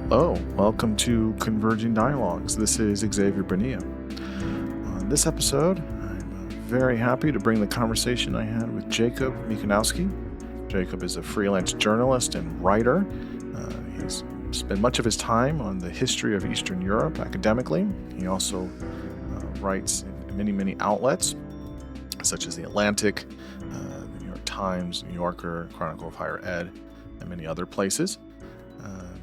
Hello, welcome to Converging Dialogues. This is Xavier Bonilla. On this episode, I'm very happy to bring the conversation I had with Jacob Mikanowski. Jacob is a freelance journalist and writer. He's spent much of his time on the history of Eastern Europe academically. He also writes in many outlets, such as The Atlantic, the New York Times, New Yorker, Chronicle of Higher Ed, and many other places.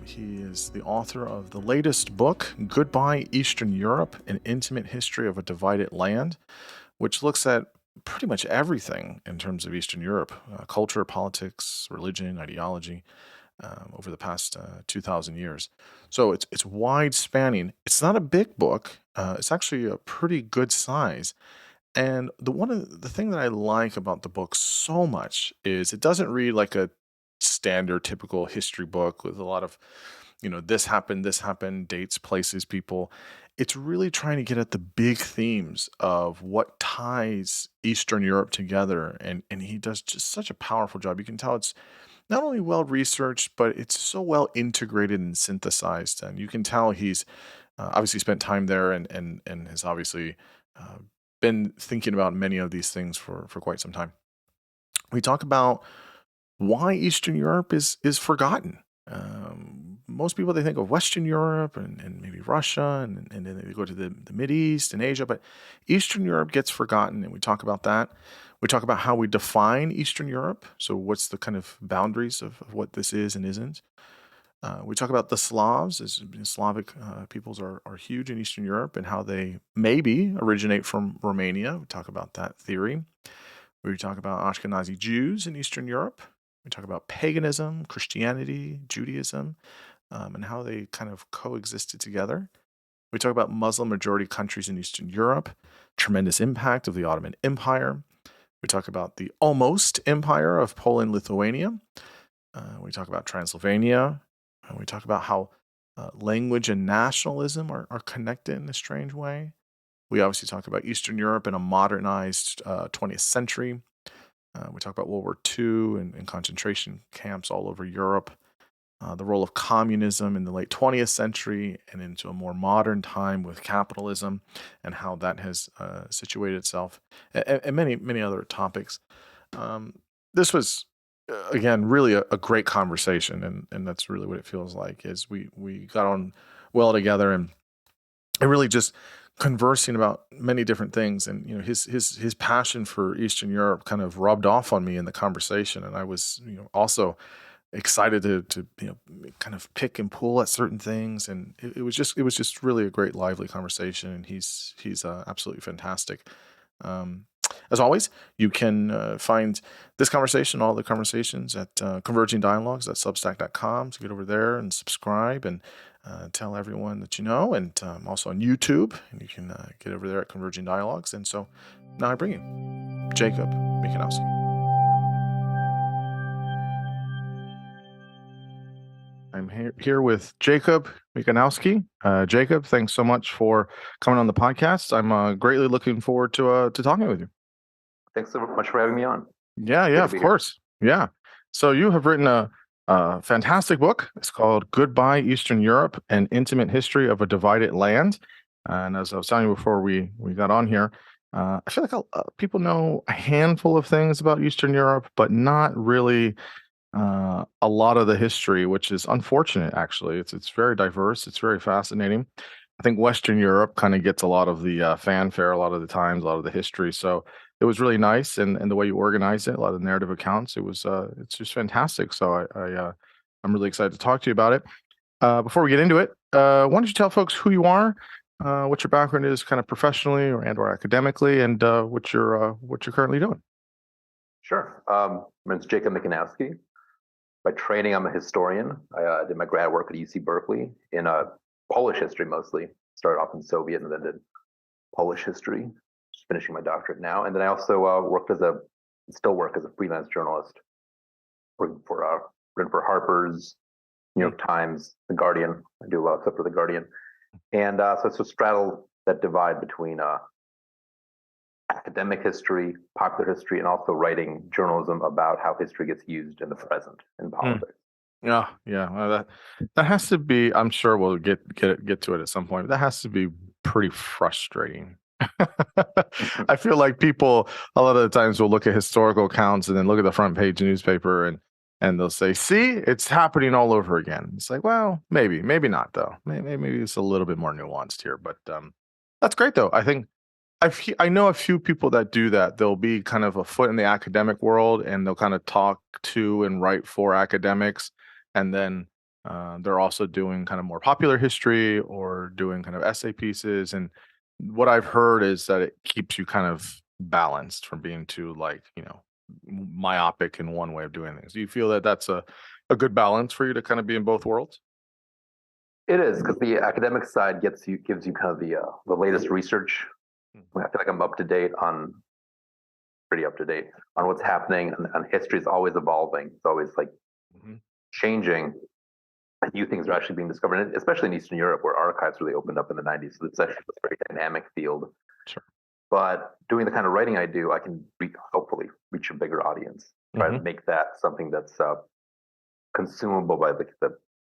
He is the author of the latest book, Goodbye Eastern Europe, An Intimate History of a Divided Land, which looks at pretty much everything in terms of Eastern Europe, culture, politics, religion, ideology, over the past 2,000 years. So it's wide spanning. It's not a big book. It's actually a pretty good size. And the thing that I like about the book so much is it doesn't read like a standard typical history book with a lot of this happened, dates, places, people. It's really trying to get at the big themes of what ties Eastern Europe together, and he does just such a powerful job. You can tell it's not only well researched, but it's so well integrated and synthesized, and you can tell he's obviously spent time there and has obviously been thinking about many of these things for quite some time. We talk about why Eastern Europe is forgotten. Most people, they think of Western Europe and maybe Russia, and then they go to the Mideast and Asia, but Eastern Europe gets forgotten, and we talk about that. We talk about how we define Eastern Europe, so what's the kind of boundaries of what this is and isn't. We talk about the Slavs, as Slavic peoples are huge in Eastern Europe, and how they maybe originate from Romania. We talk about that theory. We talk about Ashkenazi Jews in Eastern Europe. We talk about paganism, Christianity, Judaism, and how they kind of coexisted together. We talk about Muslim majority countries in Eastern Europe, tremendous impact of the Ottoman Empire. We talk about the almost empire of Poland-Lithuania. We talk about Transylvania. We talk about how language and nationalism are connected in a strange way. We obviously talk about Eastern Europe in a modernized 20th century. We talk about World War II and concentration camps all over Europe, the role of communism in the late 20th century and into a more modern time with capitalism and how that has situated itself, and many other topics. This was, again, really a great conversation, and that's really what it feels like, is we got on well together and really just conversing about many different things, and his passion for Eastern Europe kind of rubbed off on me in the conversation, and I was also excited to kind of pick and pull at certain things, and it was just really a great lively conversation, and he's absolutely fantastic. As always, you can find this conversation, all the conversations at Converging Dialogues at Substack.com. So get over there and subscribe and tell everyone that you know, and also on YouTube, and you can get over there at Converging Dialogues. And so now I bring you Jacob Mikanowski. I'm here with Jacob Mikanowski. Jacob, thanks so much for coming on the podcast. I'm greatly looking forward to talking with you. Thanks so much for having me on. Yeah, of course. Yeah. So you have written a fantastic book. It's called Goodbye Eastern Europe, An Intimate History of a Divided Land. And as I was telling you before we got on here, I feel like people know a handful of things about Eastern Europe, but not really a lot of the history, which is unfortunate, actually. It's very diverse. It's very fascinating. I think Western Europe kind of gets a lot of the fanfare a lot of the times, a lot of the history. So it was really nice, and the way you organize it, a lot of narrative accounts. It's just fantastic. So I'm really excited to talk to you about it. Before we get into it, why don't you tell folks who you are, what your background is, kind of professionally or academically, and what you're currently doing. Sure. My name's Jacob Mikanowski. By training, I'm a historian. I did my grad work at UC Berkeley in Polish history mostly. Started off in Soviet and then did Polish history. Just finishing my doctorate now. And then I also still work as a freelance journalist, written for Harper's, New York Times, The Guardian. I do a lot of stuff for The Guardian. And so it's a straddle that divide between academic history, popular history, and also writing journalism about how history gets used in the present in politics. Yeah, yeah. That has to be. I'm sure we'll get to it at some point. But that has to be pretty frustrating. I feel like people a lot of the times will look at historical accounts and then look at the front page of newspaper and they'll say, "See, it's happening all over again." It's like, well, maybe not though. Maybe it's a little bit more nuanced here. But that's great though. I think I know a few people that do that. They'll be kind of a foot in the academic world, and they'll kind of talk to and write for academics, and then they're also doing kind of more popular history or doing kind of essay pieces. And what I've heard is that it keeps you kind of balanced from being too like myopic in one way of doing things. Do you feel that that's a good balance for you to kind of be in both worlds? It is because the academic side gives you kind of the latest research. I feel like I'm pretty up to date on what's happening, and history is always evolving. It's always like Mhm. changing. And new things are actually being discovered, and especially in Eastern Europe, where archives really opened up in the 90s. So it's actually a very dynamic field. Sure. But doing the kind of writing I do, I can hopefully reach a bigger audience. Try to make that something that's consumable by the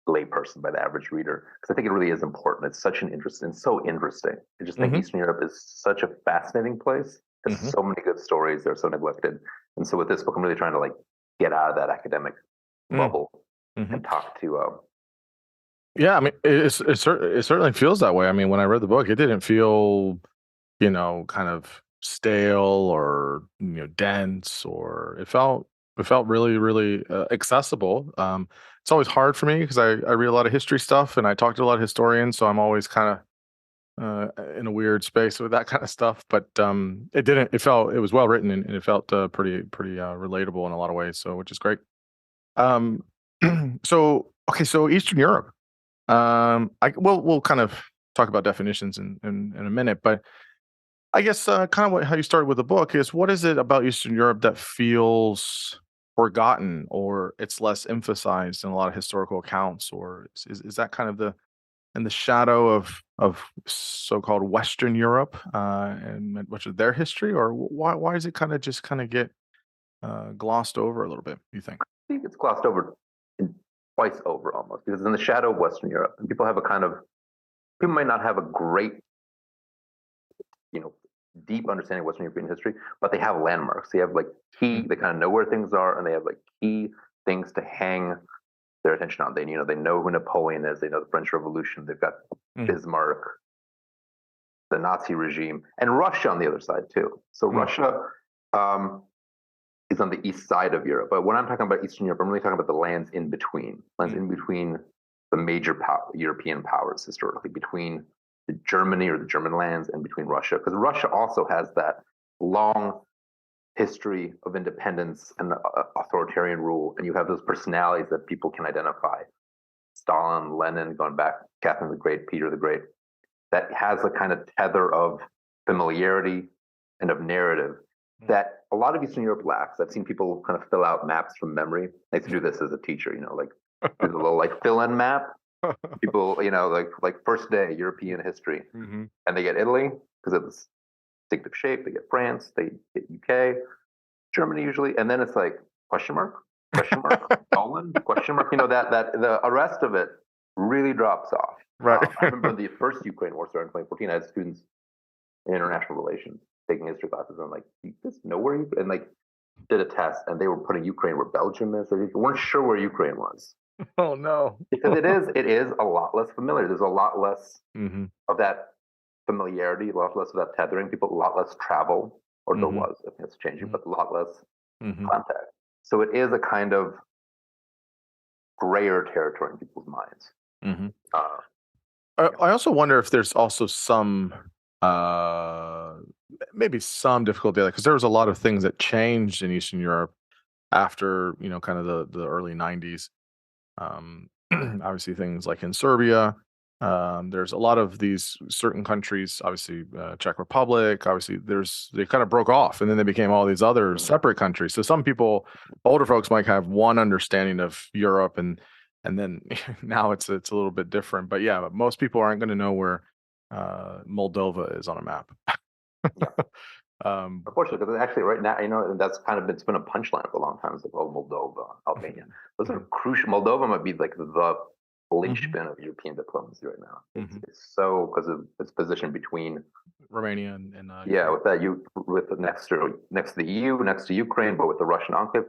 layperson, by the average reader, because I think it really is important. It's such an interest and so interesting. I just think Hmm. Eastern Europe is such a fascinating place. There's Hmm. so many good stories. They're so neglected. And so with this book, I'm really trying to like get out of that academic bubble Hmm. and talk to Yeah, I mean, it certainly feels that way. I mean, when I read the book, it didn't feel, kind of stale or dense, or it felt really, really accessible. It's always hard for me because I read a lot of history stuff and I talk to a lot of historians, so I'm always kind of in a weird space with that kind of stuff. But it didn't. It was well written and it felt pretty relatable in a lot of ways. So which is great. Um, so okay, so Eastern Europe. We'll kind of talk about definitions in a minute, but I guess kind of how you started with the book is what is it about Eastern Europe that feels forgotten or it's less emphasized in a lot of historical accounts, or is that kind of the in the shadow of so-called Western Europe and which is their history, or why is it kind of just kind of get glossed over a little bit? You think? I think it's glossed over twice over almost because it's in the shadow of Western Europe, and people might not have a great, you know, deep understanding of Western European history, but they have landmarks. They have like they kind of know where things are, and they have like key things to hang their attention on. They know who Napoleon is. They know the French Revolution. They've got Mm, Bismarck, the Nazi regime, and Russia on the other side too. So mm, Russia um, is on the east side of Europe. But when I'm talking about Eastern Europe, I'm really talking about the lands mm, in between the major European powers historically, between Germany or the German lands and between Russia, because Russia also has that long history of independence and authoritarian rule, and you have those personalities that people can identify. Stalin, Lenin, going back, Catherine the Great, Peter the Great, that has a kind of tether of familiarity and of narrative mm. that a lot of Eastern Europe lacks. I've seen people kind of fill out maps from memory. I used to do this as a teacher, like do the little like fill-in map. People, like first day European history, Hmm. and they get Italy because of the distinctive shape. They get France, they get UK, Germany usually, and then it's like question mark, Poland, question mark. That the rest of it really drops off. Right. I remember the first Ukraine war started in 2014. I had students in international relations taking history classes, and I'm like, you just know where you and like did a test, and they were putting Ukraine where Belgium is. They weren't sure where Ukraine was Oh no. because it is a lot less familiar. There's a lot less Hmm. of that familiarity, a lot less of that tethering. People, a lot less travel, or there Hmm. was. I think it's changing, Hmm. but a lot less Hmm. contact. So it is a kind of grayer territory in people's minds. Hmm. Uh, I yeah. I also wonder if there's also some, uh, maybe some difficulty because there was a lot of things that changed in Eastern Europe after kind of the early '90s. Um, obviously, things like in Serbia. There's a lot of these certain countries, obviously Czech Republic. Obviously, they kind of broke off, and then they became all these other Mhm. separate countries. So some people, older folks, might have one understanding of Europe, and then now it's a little bit different. But yeah, most people aren't going to know where Moldova is on a map. Yeah. Unfortunately, because actually right now, that's kind of it's been a punchline for a long time. It's like, oh, Moldova, Albania. Those are crucial. Moldova might be like the Mhm, linchpin of European diplomacy right now. mhm. It's so because of its position between, Romania and yeah, Ukraine. with that you with the next to the EU, next to Ukraine, but with the Russian enclave,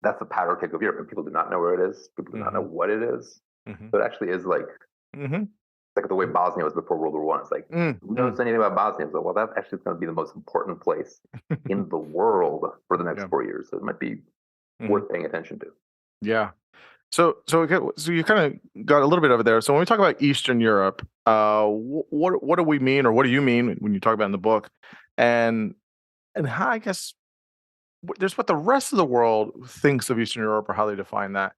that's the powder keg of Europe, and people do not know where it is. People do not know Mhm, what it is. mhm, So it actually is mhm. like the way Bosnia was before World War One. It's like, Mm, who mm. knows anything about Bosnia? It's like, well, that actually is going to be the most important place in the world for the next Yeah. 4 years. So it might be Mhm. worth paying attention to. Yeah. So you kind of got a little bit over there. So when we talk about Eastern Europe, what do we mean, or what do you mean when you talk about in the book, and how, I guess, there's what the rest of the world thinks of Eastern Europe or how they define that,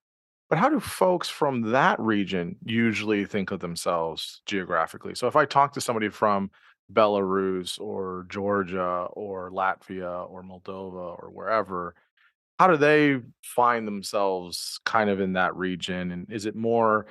but how do folks from that region usually think of themselves geographically? So if I talk to somebody from Belarus or Georgia or Latvia or Moldova or wherever, how do they find themselves kind of in that region? And is it more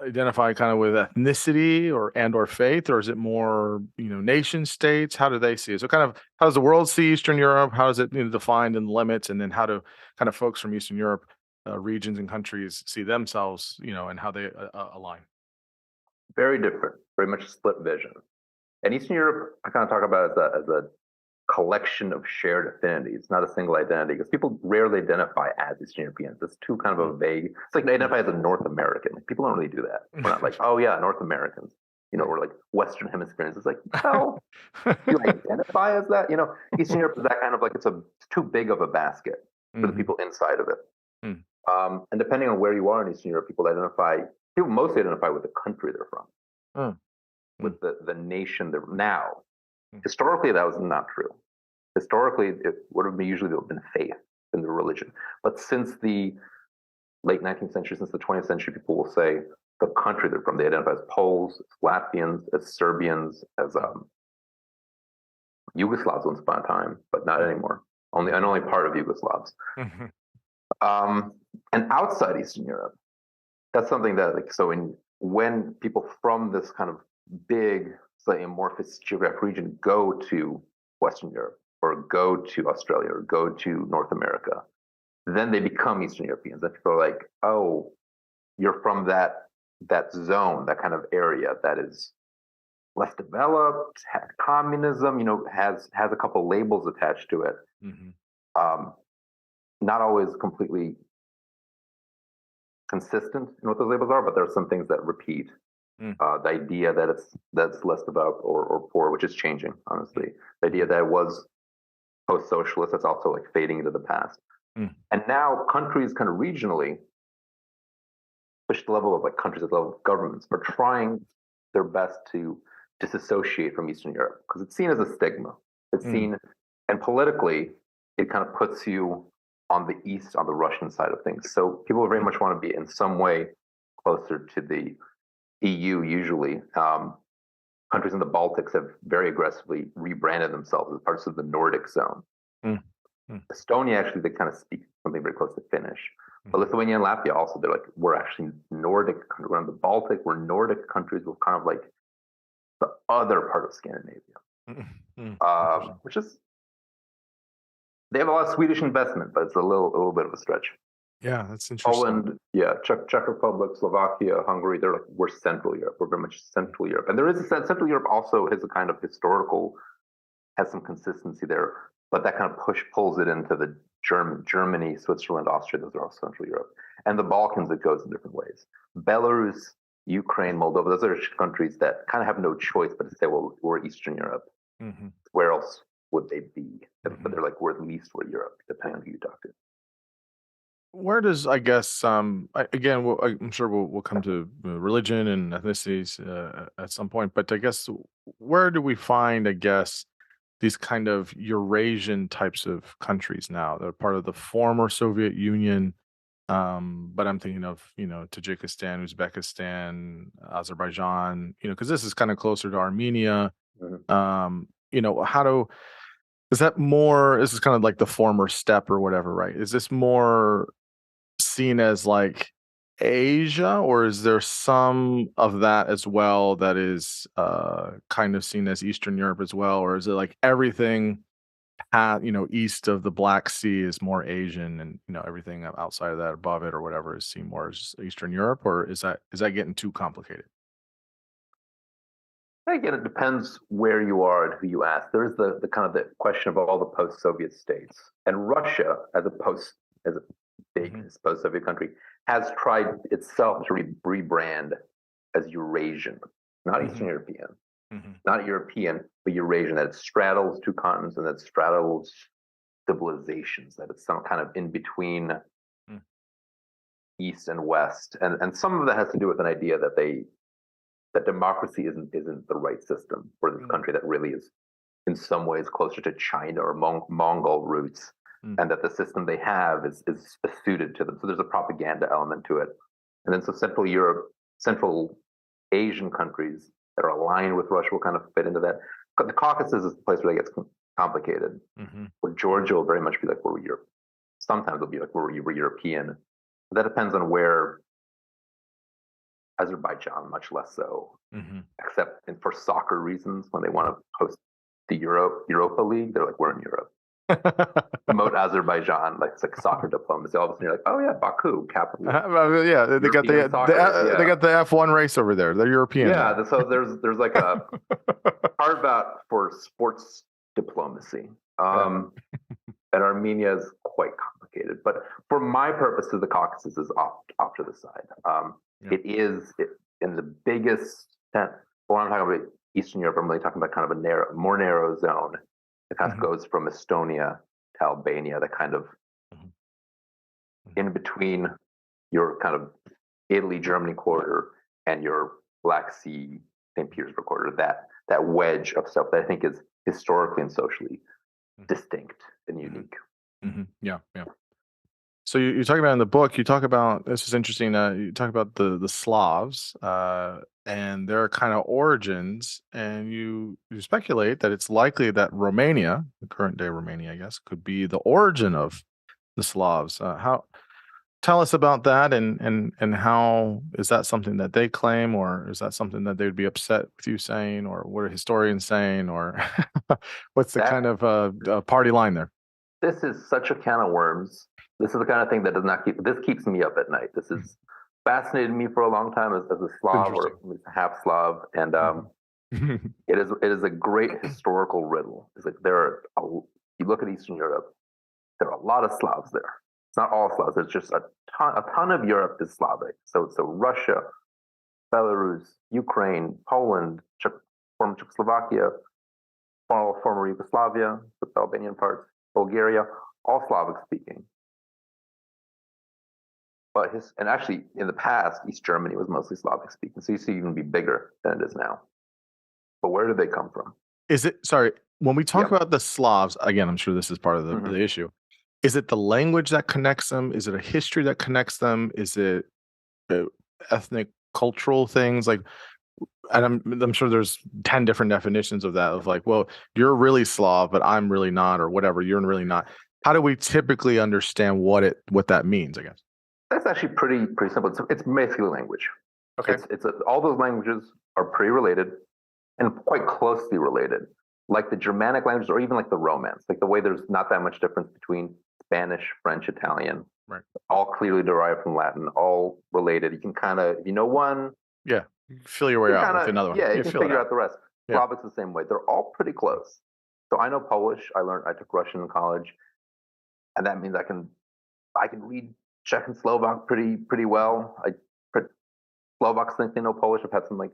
identify kind of with ethnicity or faith, or is it more, nation states? How do they see it? So kind of how does the world see Eastern Europe? How is it, defined and limits? And then how do kind of folks from Eastern Europe regions and countries see themselves, and how they align? Very different, very much split vision. And Eastern Europe, I kind of talk about as a collection of shared affinities, not a single identity, because people rarely identify as Eastern Europeans. It's too kind of Mm, a vague. It's like they mm. identify as a North American. Like, people don't really do that. We're not like, oh yeah, North Americans. We're like Western Hemispheres. It's like, well, you identify as that. Eastern Europe is that kind of like it's too big of a basket for the Mhm, people inside of it. mm, And depending on where you are in Eastern Europe, people mostly identify with the country they're from, mm, mm, with the nation they're now. mm, Historically, that was not true. Historically, it would have usually been faith in the religion. But since the late 19th century, since the 20th century, people will say the country they're from. They identify as Poles, as Latvians, as Serbians, as mm, Yugoslavs once upon a time, but not mm, anymore. Only mhm, and only part of Yugoslavs. mhm, Um, and outside Eastern Europe, that's something that when people from this kind of big, slightly amorphous geographic region go to Western Europe or go to Australia or go to North America, then they become Eastern Europeans. And people are like, oh, you're from that zone, that kind of area that is less developed, had communism, has a couple labels attached to it. mhm, Um, Not always completely consistent in what those labels are, but there are some things that repeat. mm, The idea that that's less developed or poor, which is changing, honestly. The idea that it was post-socialist, that's also like fading into the past. mm, And now countries kind of regionally, push the level of like countries at the level of governments, are trying their best to disassociate from Eastern Europe because it's seen as a stigma. It's mm, seen, and politically, it kind of puts you on the east, on the Russian side of things. So people very mm, much want to be in some way closer to the EU. Usually, countries in the Baltics have very aggressively rebranded themselves as parts of the Nordic zone. mm, mm, Estonia actually they kind of speak something very close to Finnish. But mhm, Lithuania and Latvia also they're like we're actually Nordic. We're on the Baltic. We're Nordic countries. We're kind of like the other part of Scandinavia, mm, interesting. which is they have a lot of Swedish investment, but it's a little bit of a stretch. Yeah, that's interesting. Poland, yeah, Czech Republic, Slovakia, Hungary, they're like we're Central Europe. We're very much Central Europe, and there is a sense Central Europe also has a kind of historical has some consistency there, but that kind of pulls it into the Germany, Switzerland, Austria. Those are all Central Europe, and the Balkans. It goes in different ways. Belarus, Ukraine, Moldova. Those are countries that kind of have no choice but to say, well, we're Eastern Europe. Mhm, Where else would they be? But mhm. they're like, we're at least we're Europe, depending on who you talk to. Where does, I guess, again, I'm sure we'll come to religion and ethnicities at some point, but I guess where do we find, I guess, these kind of Eurasian types of countries now? They're part of the former Soviet Union, but I'm thinking of, Tajikistan, Uzbekistan, Azerbaijan, because this is kind of closer to Armenia. Mhm. How do is that more? This is kind of like the former step or whatever, right? Is this more seen as like Asia, or is there some of that as well that is kind of seen as Eastern Europe as well, or is it like everything? east of the Black Sea is more Asian, and everything outside of that, above it or whatever, is seen more as Eastern Europe, or is that getting too complicated? Again, it depends where you are and who you ask. There's the kind of the question of all the post-Soviet states, and Russia as a big Hmm. post-Soviet country has tried itself to rebrand as Eurasian, not Hmm. Eastern European, Hmm. not European, but Eurasian. That it straddles two continents and that straddles civilizations. That it's some kind of in between East and West, and some of that has to do with an idea that democracy isn't the right system for this country that really is in some ways closer to China or Mongol roots, and that the system they have is suited to them. So there's a propaganda element to it, and then so Central Europe, Central Asian countries that are aligned with Russia will kind of fit into that. But the Caucasus is the place where it gets complicated. Where Georgia will very much be like we're Europe. Sometimes it'll be like we're European. But that depends on where. Azerbaijan, much less so, except for soccer reasons. When they want to host the Europa League, they're like, we're in Europe. Promote Azerbaijan, like it's like soccer diplomacy. All of a sudden, you're like, oh yeah, Baku, capital. Yeah, they got European soccer, they got the F1 race over there. They're European. Yeah, so there's like a carve out for sports diplomacy. And Armenia is quite complicated, but for my purposes, the Caucasus is off to the side. It is in the biggest sense. When I'm talking about Eastern Europe, I'm really talking about kind of a more narrow zone. It kind of goes from Estonia to Albania, that kind of in between your kind of Italy, Germany corridor and your Black Sea, St. Petersburg corridor. That wedge of stuff that I think is historically and socially distinct and unique. Yeah. So you talk about in the book, you talk about, this is interesting. You talk about the Slavs and their kind of origins, and you speculate that it's likely that Romania, the current day Romania, I guess, could be the origin of the Slavs. How Tell us about that, and how is that something that they claim, or is that something that they'd be upset with you saying, or what are historians saying, or what's the kind of party line there? This is such a can of worms. This is the kind of thing that does not keeps me up at night. This has fascinated me for a long time as a Slav or at least half Slav, and it is a great historical riddle. It's like you look at Eastern Europe, there are a lot of Slavs there. It's not all Slavs. There's just a ton of Europe is Slavic. So Russia, Belarus, Ukraine, Poland, former Czechoslovakia, former Yugoslavia, with the Albanian parts, Bulgaria, all Slavic speaking. But and actually in the past, East Germany was mostly Slavic speaking. So you see, even be bigger than it is now. But where did they come from? Sorry, when we talk about the Slavs, again, I'm sure this is part of the issue. Is it the language that connects them? Is it a history that connects them? Is it ethnic, cultural things? Like, and I'm sure there's 10 different definitions of that, of like, well, you're really Slav, but I'm really not, or whatever, you're really not. How do we typically understand what that means, I guess? That's actually pretty simple. It's basically language. Okay. All those languages are pretty related and quite closely related, like the Germanic languages, or even like the Romance, like the way there's not that much difference between Spanish, French, Italian, right? All clearly derived from Latin, all related. You can kind of, if you know one, feel your way out with another one. Yeah, you can figure out the rest. Slavic's the same way. They're all pretty close. So I know Polish. I took Russian in college, and that means I can read Czech and Slovak pretty well. Slovaks think they know Polish. I've had some like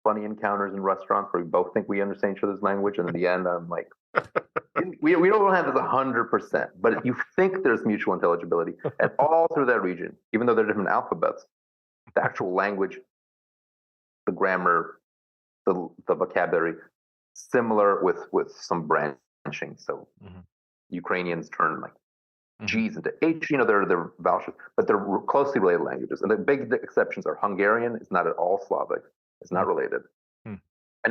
funny encounters in restaurants where we both think we understand each other's language, and in the end, I'm like, we don't have this 100%, but you think there's mutual intelligibility, and all through that region, even though they're different alphabets, the actual language, the grammar, the vocabulary, similar with some branching. So Ukrainians turn like G's into H, they're vowels, but they're closely related languages. And the big exceptions are Hungarian is not at all Slavic, it's not related. And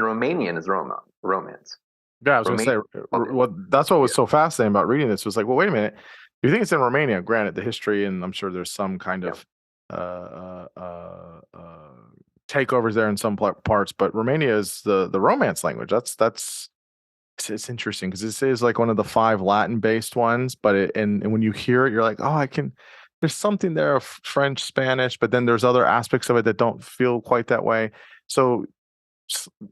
Romanian is Romance. Yeah, I was going to say, well, that's what was so fascinating about reading this was like, well, wait a minute. You think it's in Romania, granted the history, and I'm sure there's some kind of takeovers there in some parts, but Romania is the Romance language. That's it's interesting because this is like one of the 5 Latin-based ones, but and when you hear it, you're like, oh, there's something there of French, Spanish, but then there's other aspects of it that don't feel quite that way. So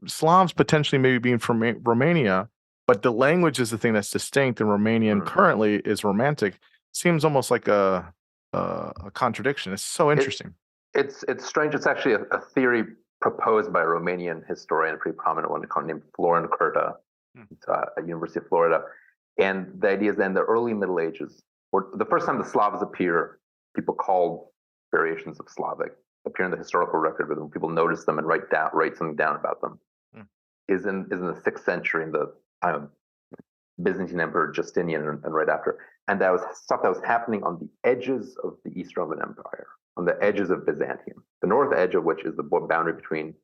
Slavs potentially maybe being from Romania, but the language is the thing that's distinct, and Romanian currently is Romantic. Seems almost like a contradiction. It's so interesting. It's strange. It's actually a theory proposed by a Romanian historian, a pretty prominent one named Florin Curta at University of Florida. And the idea is that in the early Middle Ages, or the first time the Slavs appear, people called variations of Slavic appear in the historical record, but when people notice them and write something down about them, is in the 6th century in the time of Byzantine Emperor Justinian and right after. And that was stuff that was happening on the edges of the East Roman Empire, on the edges of Byzantium, the north edge of which is the boundary between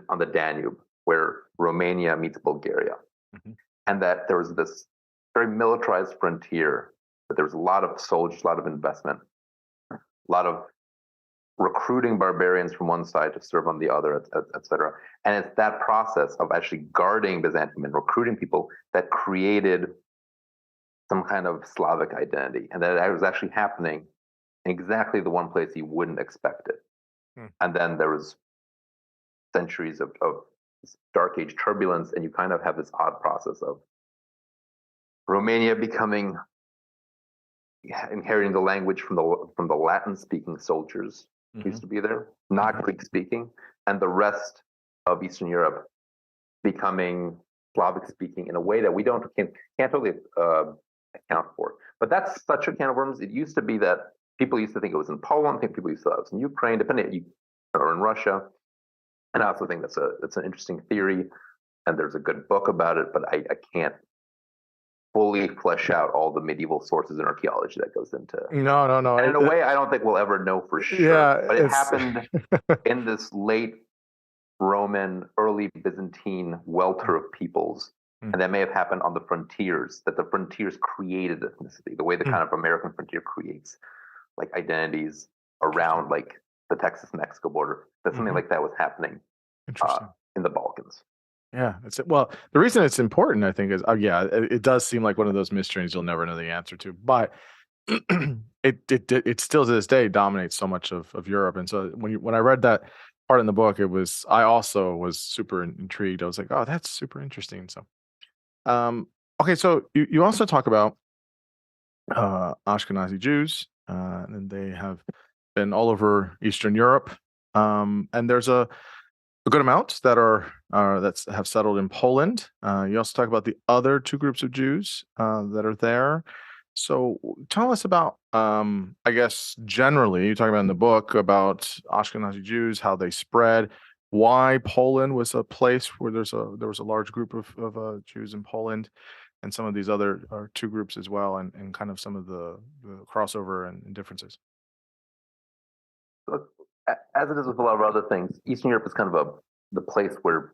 on the Danube, where Romania meets Bulgaria. And that there was this very militarized frontier, but there was a lot of soldiers, a lot of investment, a lot of recruiting barbarians from one side to serve on the other, et cetera. And it's that process of actually guarding Byzantium and recruiting people that created some kind of Slavic identity. And that it was actually happening in exactly the one place you wouldn't expect it. And then there was centuries of Dark Age turbulence, and you kind of have this odd process of Romania inheriting the language from the Latin-speaking soldiers who used to be there, not Greek-speaking, and the rest of Eastern Europe becoming Slavic-speaking in a way that we can't totally account for. But that's such a can of worms. It used to be that people used to think it was in Poland. I think people used to think it was in Ukraine, or in Russia. And I also think that's an interesting theory, and there's a good book about it, but I can't fully flesh out all the medieval sources and archaeology that goes into. No. And in a way, I don't think we'll ever know for sure. Yeah, but it happened in this late Roman, early Byzantine welter of peoples. And that may have happened on the frontiers, that the frontiers created ethnicity, the way the kind of American frontier creates like identities around like the Texas-Mexico border. That something like that was happening in the Balkans. Yeah, that's it. Well, the reason it's important, I think, is it does seem like one of those mysteries you'll never know the answer to, but it still to this day dominates so much of Europe. And so when I read that part in the book, I also was super intrigued. I was like, oh, that's super interesting. So, okay, so you also talk about Ashkenazi Jews, and they have been all over Eastern Europe, and there's a good amount that have settled in Poland. You also talk about the other 2 groups of Jews that are there. So tell us about, I guess, generally, you talk about in the book about Ashkenazi Jews, how they spread, why Poland was a place where there was a large group of Jews in Poland, and some of these other 2 groups as well, and kind of some of the crossover and differences. Look, as it is with a lot of other things, Eastern Europe is kind of the place where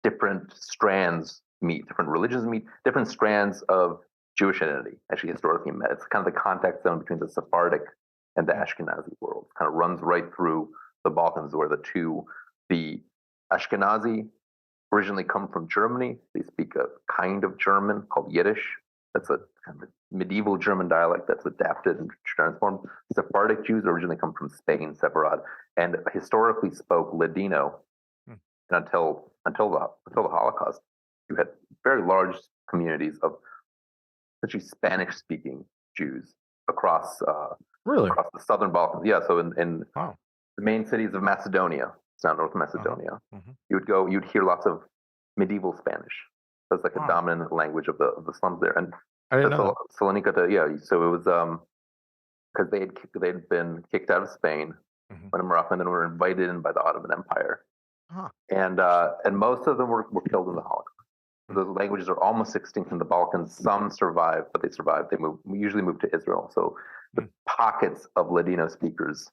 different strands meet, different religions meet, different strands of Jewish identity actually historically met. It's kind of the contact zone between the Sephardic and the Ashkenazi world. It kind of runs right through the Balkans, where the Ashkenazi originally come from Germany. They speak a kind of German called Yiddish. That's a kind of medieval German dialect that's adapted and transformed. Sephardic Jews originally come from Spain, Sefarad, and historically spoke Ladino. And until the Holocaust, you had very large communities of essentially Spanish-speaking Jews across across the southern Balkans. Yeah, so in the main cities of Macedonia, it's now North Macedonia, you'd hear lots of medieval Spanish. That's like a dominant language of the slums there. And Salonika, so it was because they'd been kicked out of Spain when Morocco, and then were invited in by the Ottoman Empire, and most of them were killed in the Holocaust. Those languages are almost extinct in the Balkans. Some survive, but they survive. We usually move to Israel. So the pockets of Ladino speakers,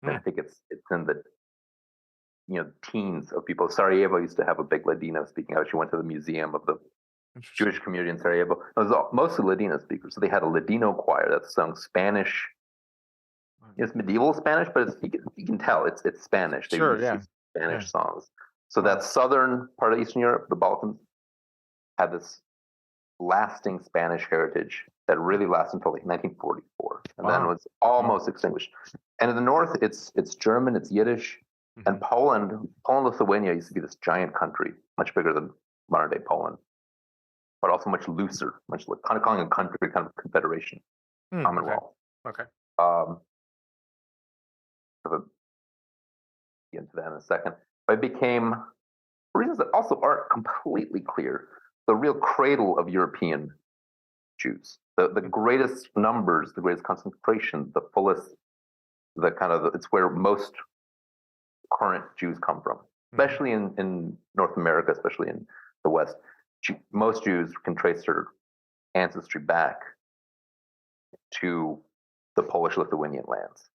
and I think it's in the teens of people. Sarajevo used to have a big Ladino speaking. I actually went to the museum of the Jewish community in Sarajevo. It was mostly Ladino speakers. So they had a Ladino choir that sung Spanish. It's medieval Spanish, but you can tell it's Spanish. They use Spanish songs. So that southern part of Eastern Europe, the Balkans, had this lasting Spanish heritage that really lasted until like 1944, and then Wow. was almost extinguished. And in the north, it's German, it's Yiddish, and Poland-Lithuania used to be this giant country, much bigger than modern day Poland, but also much looser, much like kind of calling a country kind of confederation, commonwealth. Okay. We'll get into that in a second. But it became, for reasons that also aren't completely clear, the real cradle of European Jews. The greatest numbers, the greatest concentration, the fullest, it's where most current Jews come from, especially in North America, especially in the West. Most Jews can trace their ancestry back to the Polish-Lithuanian lands.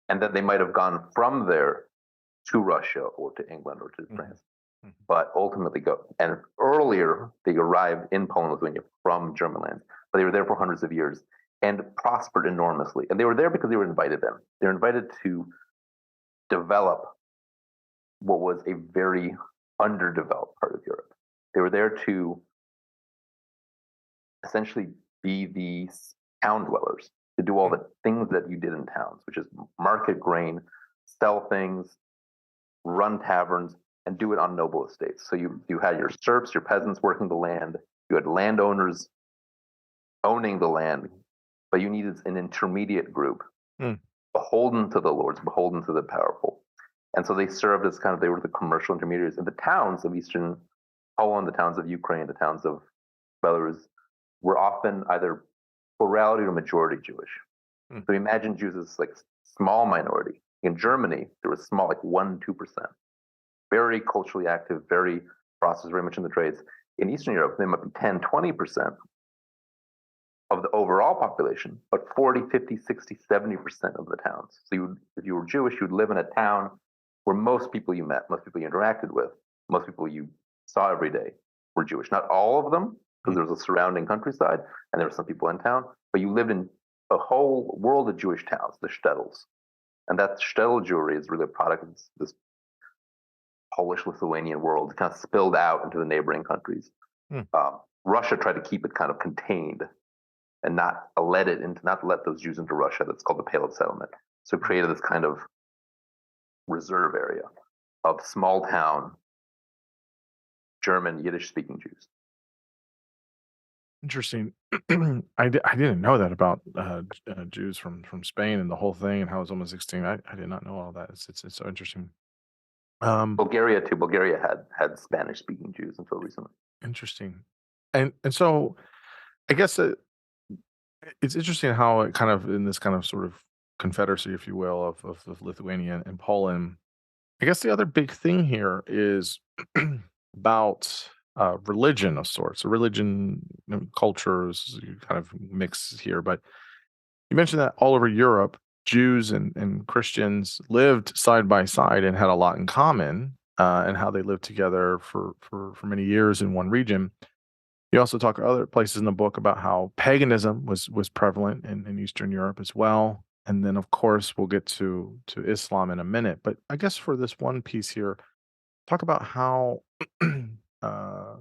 And then they might have gone from there to Russia or to England or to France. But ultimately and earlier they arrived in Poland, Lithuania from German lands, but they were there for hundreds of years and prospered enormously. And they were there because they were invited them. They were invited to develop what was a very underdeveloped part of Europe. They were there to essentially be the town dwellers, to do all the things that you did in towns, which is market grain, sell things, run taverns, and do it on noble estates. So you had your serfs, your peasants working the land, you had landowners owning the land, but you needed an intermediate group, beholden to the lords, beholden to the powerful. And so they served as they were the commercial intermediaries. In the towns of Eastern Poland, the towns of Ukraine, the towns of Belarus, were often either plurality or majority Jewish. So imagine Jews as like small minority. In Germany, there was small, like 1-2%. Very culturally active, very processed, very much in the trades. In Eastern Europe, they might be 10-20% of the overall population, but 40, 50, 60, 70% of the towns. So if you were Jewish, you would live in a town where most people you met, most people you interacted with, most people you saw every day were Jewish. Not all of them, because there was a surrounding countryside, and there were some people in town, but you lived in a whole world of Jewish towns, the shtetls. And that shtetl Jewry is really a product of this Polish-Lithuanian world, kind of spilled out into the neighboring countries. Russia tried to keep it kind of contained and not let those Jews into Russia. That's called the Pale of Settlement. So it created this kind of reserve area of small town German, Yiddish-speaking Jews. Interesting. I didn't know that about Jews from Spain and the whole thing and how it was almost extinct. I did not know all that. It's so interesting. Bulgaria too. Bulgaria had Spanish-speaking Jews until recently. Interesting. And so I guess it's interesting how it kind of in this kind of sort of confederacy, if you will, of Lithuania and Poland. I guess the other big thing here is about religion of sorts. Religion, cultures kind of mix here, but you mentioned that all over Europe, Jews and Christians lived side by side and had a lot in common, and how they lived together for many years in one region. You also talk other places in the book about how paganism was prevalent in Eastern Europe as well. And then, of course, we'll get to Islam in a minute. But I guess for this one piece here, talk about how a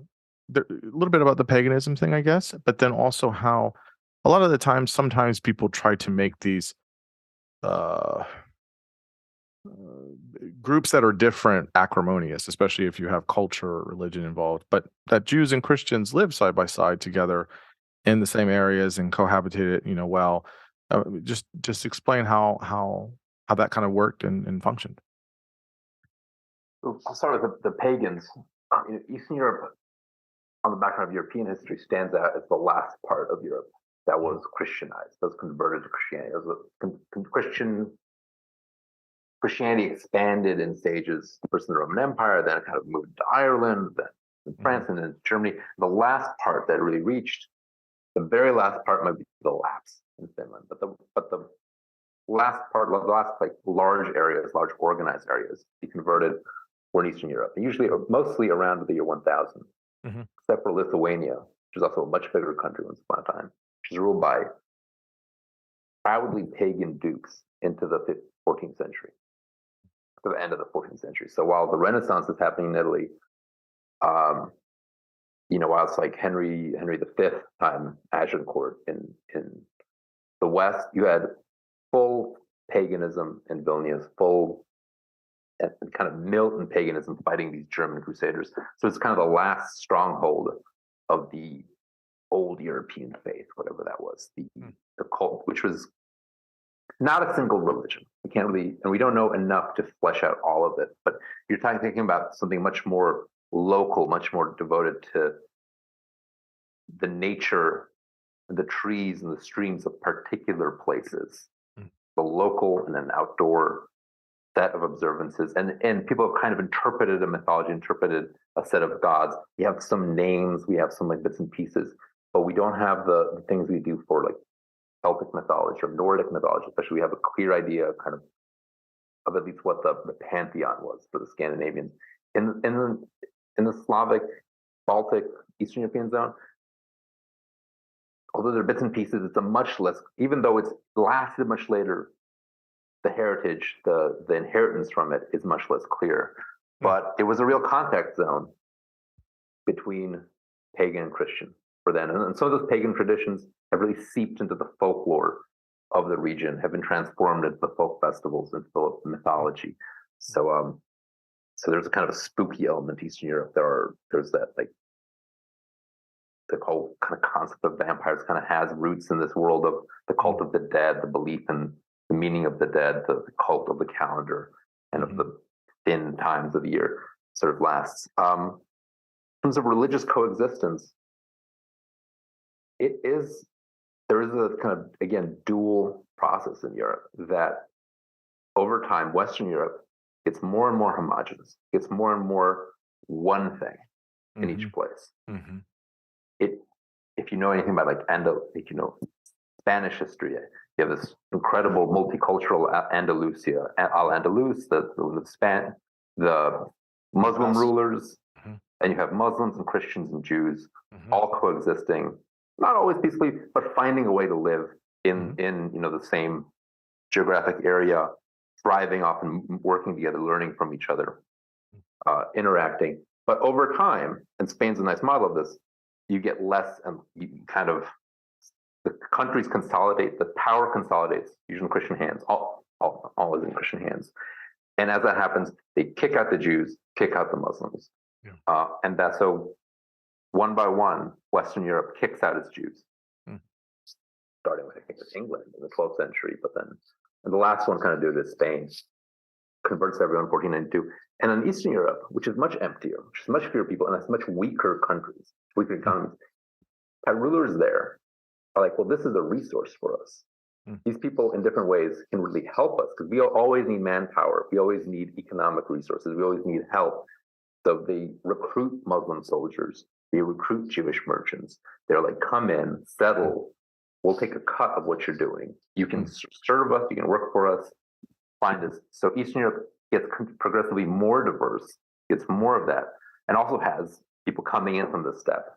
little bit about the paganism thing, I guess, but then also how a lot of the times, sometimes people try to make these groups that are different acrimonious, especially if you have culture or religion involved, but that Jews and Christians live side by side together in the same areas and cohabitated, well. Just explain how that kind of worked and functioned. I'll start with the pagans. Eastern Europe, on the background of European history, stands out as the last part of Europe that was Christianized, that was converted to Christianity. Christianity expanded in stages, first in the Roman Empire, then it kind of moved to Ireland, then in France, and then Germany. The last part that really reached, the very last part might be the lapse in Finland, but the last part, the last like large areas, large organized areas, be converted were in Eastern Europe, and usually mostly around the year 1000, except for Lithuania, which is also a much bigger country once upon a time, which is ruled by proudly pagan dukes into the 14th century, to the end of the 14th century. So while the Renaissance is happening in Italy, while it's like Henry V time Agincourt in the West, you had full paganism in Vilnius, full and kind of militant paganism fighting these German crusaders. So it's kind of the last stronghold of the old European faith, whatever that was, the cult, which was not a single religion. We can't really, and we don't know enough to flesh out all of it. But you're thinking about something much more local, much more devoted to the nature, the trees and the streams of particular places, the local and an outdoor set of observances. And people have kind of interpreted a mythology, interpreted a set of gods. We have some names, we have some like bits and pieces, but we don't have the things we do for like Celtic mythology or Nordic mythology, especially. We have a clear idea kind of at least what the pantheon was for the Scandinavians. In the Slavic, Baltic, Eastern European zone, although there are bits and pieces, it's a much less, even though it's lasted much later, the heritage, the inheritance from it is much less clear. But it was a real contact zone between pagan and Christian for then. And some of those pagan traditions have really seeped into the folklore of the region, have been transformed into the folk festivals, into the mythology. So there's a kind of a spooky element to Eastern Europe. There's that like the whole kind of concept of vampires kind of has roots in this world of the cult of the dead, the belief in the meaning of the dead, the cult of the calendar, and of the thin times of the year sort of lasts. In terms of religious coexistence, there is a kind of, again, dual process in Europe that over time, Western Europe gets more and more homogenous, gets more and more one thing in each place. If you know anything about Spanish history, you have this incredible multicultural Andalusia, Al-Andalus, the Muslim rulers, and you have Muslims and Christians and Jews all coexisting, not always peacefully, but finding a way to live in the same geographic area, thriving, often working together, learning from each other, interacting. But over time, and Spain's a nice model of this, you get less, and you kind of, the countries consolidate, the power consolidates, usually in Christian hands, always in Christian hands. And as that happens, they kick out the Jews, kick out the Muslims. And that's so one by one, Western Europe kicks out its Jews, starting with, I think, with England in the 12th century. But then, and the last one kind of did it is Spain, converts everyone in 1492. And in Eastern Europe, which is much emptier, which is much fewer people, and has much weaker countries, weaker economies, rulers there are like, well, this is a resource for us. These people in different ways can really help us because we always need manpower. We always need economic resources. We always need help. So they recruit Muslim soldiers. They recruit Jewish merchants. They're like, come in, settle. We'll take a cut of what you're doing. You can serve us. You can work for us. Find us. So Eastern Europe gets progressively more diverse, gets more of that, and also has people coming in from the steppe,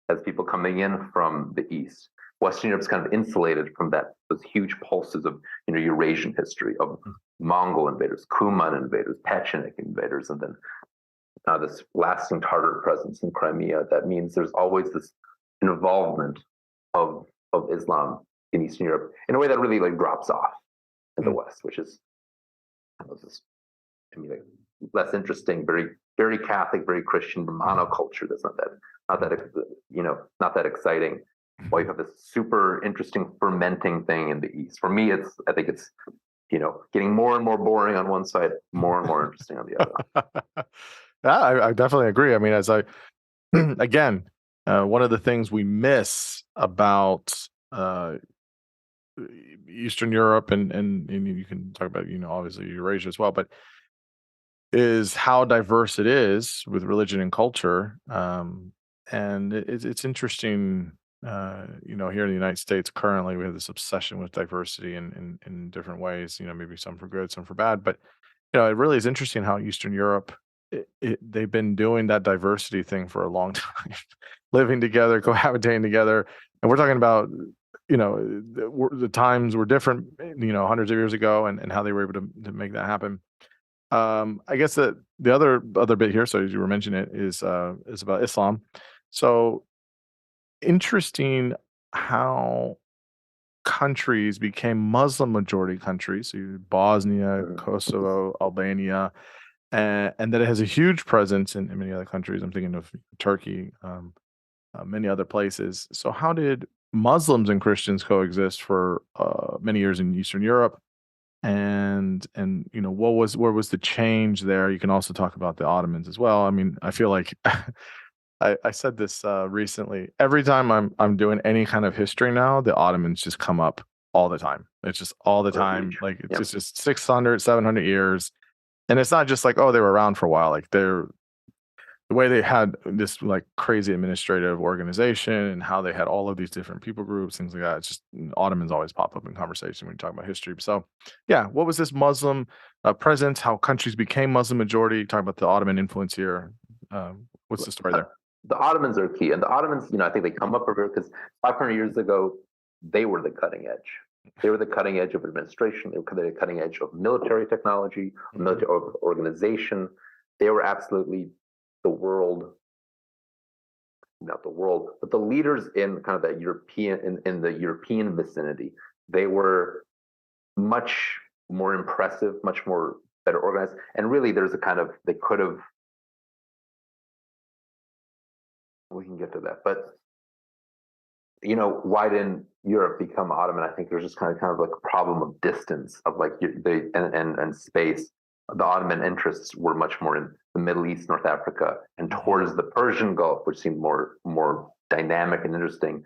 has people coming in from the east. Western Europe's kind of insulated from those huge pulses of Eurasian history, of Mongol invaders, Kuman invaders, Pechenik invaders, and then this lasting Tartar presence in Crimea. That means there's always this involvement of Islam in Eastern Europe in a way that really like drops off in the West, which is like less interesting, very very Catholic, very Christian monoculture. That's not that exciting. While you have this super interesting fermenting thing in the East. For me, I think it's getting more and more boring on one side, more and more interesting on the other. Yeah, I definitely agree. I mean, again, one of the things we miss about Eastern Europe and you can talk about obviously Eurasia as well, but is how diverse it is with religion and culture. And it's interesting. Here in the United States, currently we have this obsession with diversity in different ways. Maybe some for good, some for bad. But it really is interesting how Eastern Europe, they've been doing that diversity thing for a long time, living together, cohabitating together. And we're talking about the times were different, hundreds of years ago, and how they were able to make that happen. I guess that the other bit here, so as you were mentioning it, is about Islam. So interesting how countries became Muslim majority countries. So you had Bosnia, Mhm. Kosovo, Albania, and that it has a huge presence in many other countries. I'm thinking of Turkey, many other places. So how did Muslims and Christians coexist for many years in Eastern Europe? And where was the change there? You can also talk about the Ottomans as well. I mean, I feel like I said this recently. Every time I'm doing any kind of history now, the Ottomans just come up all the time. It's just all the They're time. huge. Like it's Yep. just 600, 700 years. And it's not just like, oh, they were around for a while. Like the way they had this like crazy administrative organization and how they had all of these different people groups, things like that. It's just Ottomans always pop up in conversation when you talk about history. So, yeah, what was this Muslim presence? How countries became Muslim majority? Talk about the Ottoman influence here. What's the story Uh, there? The Ottomans are key, and the Ottomans, I think they come up over because 500 years ago, they were the cutting edge. They were the cutting edge of administration. They were the cutting edge of military technology, military organization. They were absolutely the world, not the world, but the leaders in kind of that in the European vicinity. They were much more impressive, much more better organized, and really, there's a kind of they could have. We can get to that, but why didn't Europe become Ottoman? I think there's just kind of like a problem of distance of like and space. The Ottoman interests were much more in the Middle East, North Africa, and towards the Persian Gulf, which seemed more dynamic and interesting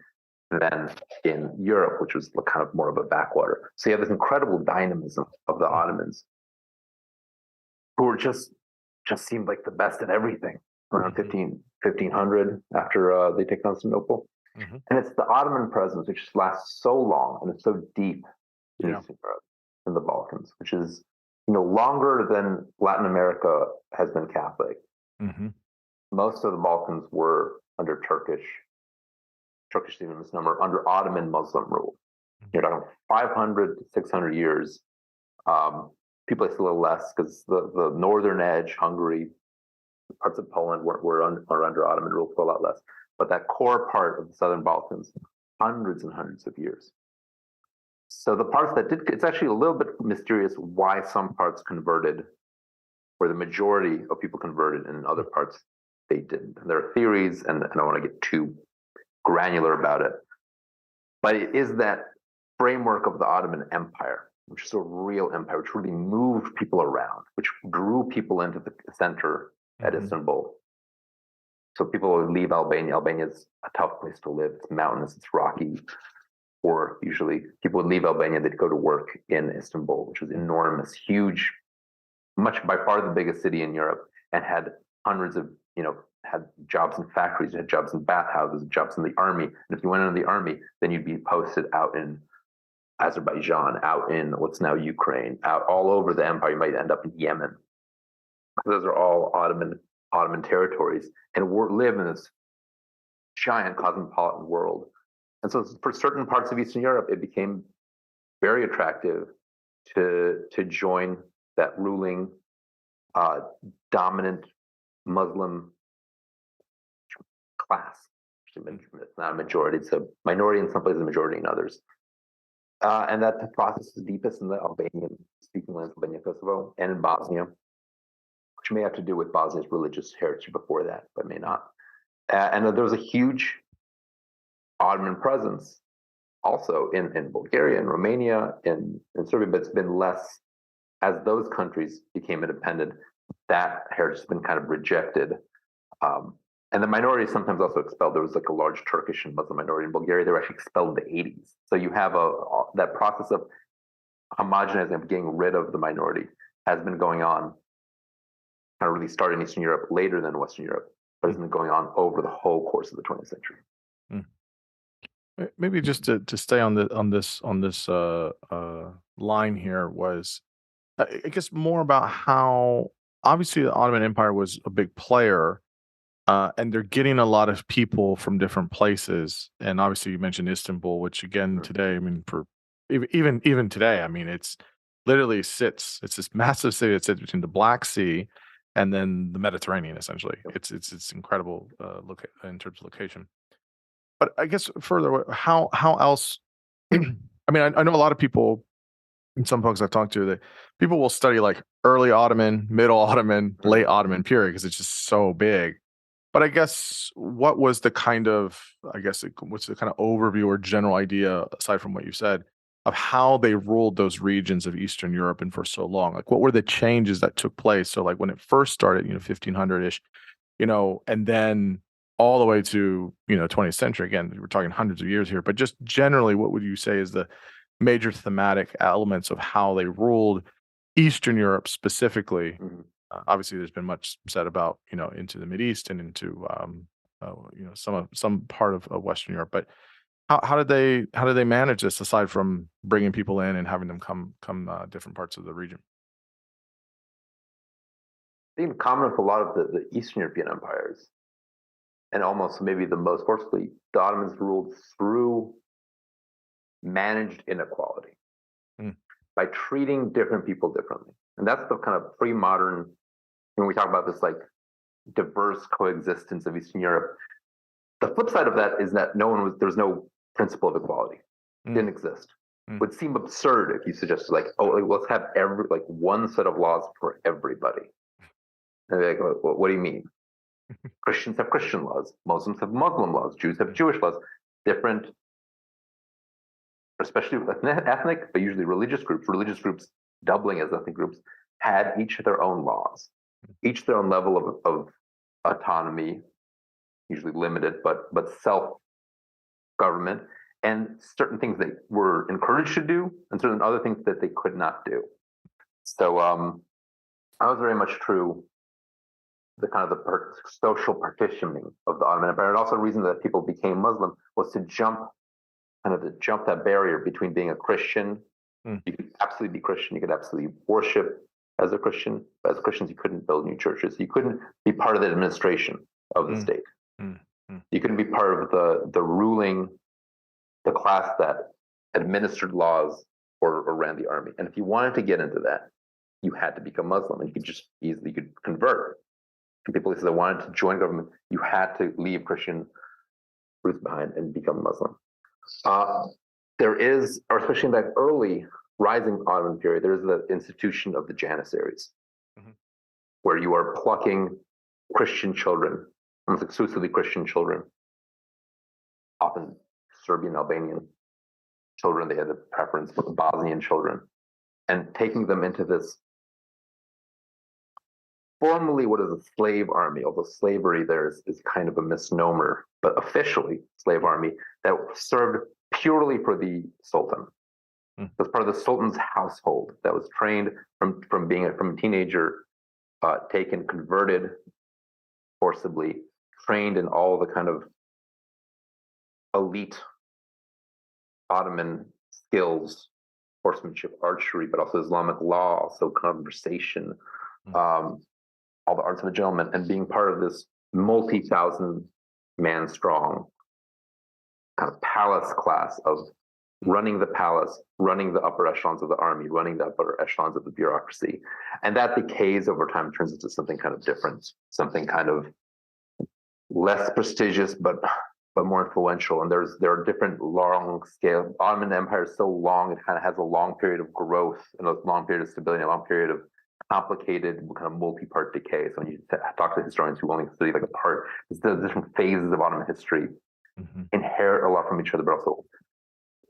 than in Europe, which was kind of more of a backwater. So you have this incredible dynamism of the Ottomans, who were just seemed like the best at everything around 1500 after they take Constantinople. Mm-hmm. And it's the Ottoman presence which lasts so long and it's so deep in Eastern Europe and the Balkans, which is longer than Latin America has been Catholic. Mm-hmm. Most of the Balkans were under Turkish even misnomer, under Ottoman Muslim rule. You're talking 500 to 600 years. People say a little less because the northern edge, Hungary, parts of Poland are under Ottoman rule for a lot less. But that core part of the Southern Balkans, hundreds and hundreds of years. So the parts that did, it's actually a little bit mysterious why some parts converted, where the majority of people converted, and in other parts they didn't. And there are theories, and I don't want to get too granular about it, but it is that framework of the Ottoman Empire, which is a real empire, which really moved people around, which drew people into the center at Istanbul. So people would leave Albania. Albania is a tough place to live. It's mountainous, it's rocky. Or usually people would leave Albania, they'd go to work in Istanbul, which was enormous, huge, much by far the biggest city in Europe, and had hundreds of, had jobs in factories, had jobs in bathhouses, jobs in the army. And if you went into the army, then you'd be posted out in Azerbaijan, out in what's now Ukraine, out all over the empire. You might end up in Yemen. Those are all Ottoman territories, and live in this giant cosmopolitan world. And so for certain parts of Eastern Europe, it became very attractive to join that ruling dominant Muslim class. It's not a majority, it's a minority in some places, a majority in others. And that the process is deepest in the Albanian-speaking lands, Albania, Kosovo, and in Bosnia, which may have to do with Bosnia's religious heritage before that, but may not. And there was a huge Ottoman presence also in Bulgaria and Romania and Serbia, but it's been less as those countries became independent. That heritage has been kind of rejected. And the minority is sometimes also expelled. There was like a large Turkish and Muslim minority in Bulgaria. They were actually expelled in the 80s. So you have that process of homogenizing, of getting rid of the minority, has been going on, kind of really started in Eastern Europe later than Western Europe, but has been going on over the whole course of the 20th century. Maybe just to stay on this line here was, I guess, more about how obviously the Ottoman Empire was a big player, and they're getting a lot of people from different places. And obviously, you mentioned Istanbul, which again today, I mean, for even today, I mean, it's literally it's this massive city that sits between the Black Sea and then the Mediterranean. Essentially, it's incredible in terms of location. But I guess further, how else? I mean, I know a lot of people, and some folks I've talked to, that people will study like early Ottoman, middle Ottoman, late Ottoman period because it's just so big. But I guess what was the kind of, what's the kind of overview or general idea, aside from what you said, of how they ruled those regions of Eastern Europe and for so long? Like, what were the changes that took place? So, like when it first started, 1500-ish, and then all the way to, 20th century. Again, we're talking hundreds of years here, but just generally, what would you say is the major thematic elements of how they ruled Eastern Europe specifically? Obviously, there's been much said about, into the Mideast and into, some part of Western Europe. But how did they manage this, aside from bringing people in and having them come different parts of the region? I think common with a lot of the Eastern European empires, and almost maybe the most forcefully, the Ottomans ruled through managed inequality by treating different people differently. And that's the kind of pre-modern, when we talk about this like diverse coexistence of Eastern Europe. The flip side of that is that there's no principle of equality. It didn't exist. It would seem absurd if you suggested like, let's have one set of laws for everybody. And they're like, well, what do you mean? Christians have Christian laws, Muslims have Muslim laws, Jews have Jewish laws. Different, especially ethnic, but usually religious groups doubling as ethnic groups, had each their own laws, each their own level of autonomy, usually limited, but self-government, and certain things they were encouraged to do, and certain other things that they could not do. So that was very much true. The kind of the social partitioning of the Ottoman Empire, and also the reason that people became Muslim was to jump that barrier between being a Christian. You could absolutely be Christian, you could absolutely worship as a Christian, but as Christians you couldn't build new churches, you couldn't be part of the administration of the state. You couldn't be part of the class that administered laws or ran the army. And if you wanted to get into that, you had to become Muslim, and you could just easily convert. And people who said they wanted to join government, you had to leave Christian roots behind and become Muslim. There is, or especially in that early rising Ottoman period, there is the institution of the Janissaries, where you are plucking Christian children, almost exclusively Christian children, often Serbian, Albanian children. They had a preference for the Bosnian children, and taking them into this formally what is a slave army, although slavery there is kind of a misnomer, but officially slave army that served purely for the Sultan. It was part of the Sultan's household that was trained from being from a teenager, taken, converted forcibly, trained in all the kind of elite Ottoman skills, horsemanship, archery, but also Islamic law, also conversation, all the arts of a gentleman, and being part of this multi-thousand man strong kind of palace class of running the palace, running the upper echelons of the army, running the upper echelons of the bureaucracy. And that decays over time, turns into something kind of different, something kind of less prestigious, but more influential. And there are different long scale. Ottoman Empire is so long, it kind of has a long period of growth and a long period of stability, a long period of complicated kind of multi-part decay. So when you talk to historians who only study like a part, the different phases of Ottoman history inherit a lot from each other, but also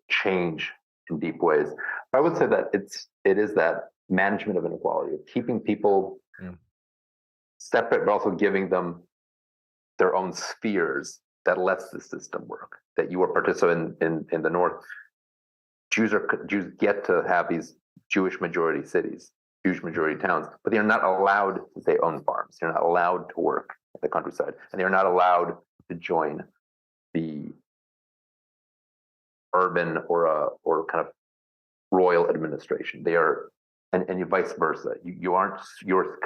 change in deep ways. I would say that it is that management of inequality, of keeping people separate, but also giving them their own spheres that lets the system work. That you are participant in the North. Jews get to have these Jewish majority cities, Jewish majority towns, but they are not allowed to say own farms. They're not allowed to work in the countryside, and they are not allowed to join the urban or kind of royal administration. They are, and vice versa. You're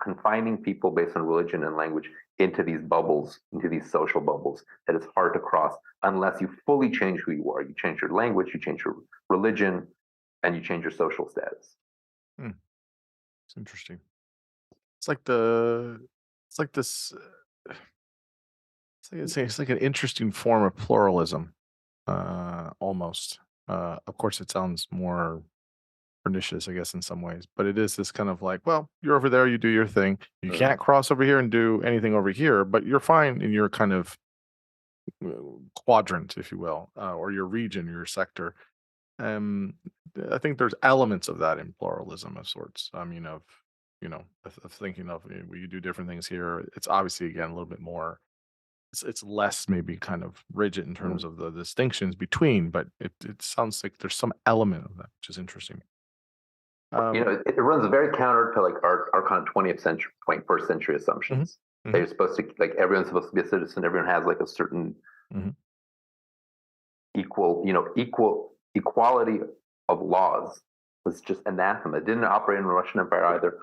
confining people based on religion and language into these bubbles, into these social bubbles that is hard to cross unless you fully change who you are. You change your language, you change your religion, and you change your social status. It's interesting. It's like the it's like this. It's like an interesting form of pluralism, almost. Of course, it sounds more pernicious, I guess, in some ways, but it is this kind of like, well, you're over there, you do your thing. You Mm. can't cross over here and do anything over here, but you're fine in your kind of uh, quadrant, if you will, or your region, your sector. Um, I think there's elements of that in pluralism of sorts. I mean, of thinking of well, you do different things here. It's obviously again a little bit more. It's less maybe kind of rigid in terms Mm. of the distinctions between, but it sounds like there's some element of that, which is interesting. It runs very counter to like our kind of 20th century, 21st century Mhm, assumptions. mhm, They're supposed to like everyone's supposed to be a citizen. Everyone has like a certain mhm, equality of laws was just anathema. It didn't operate in the Russian Empire either.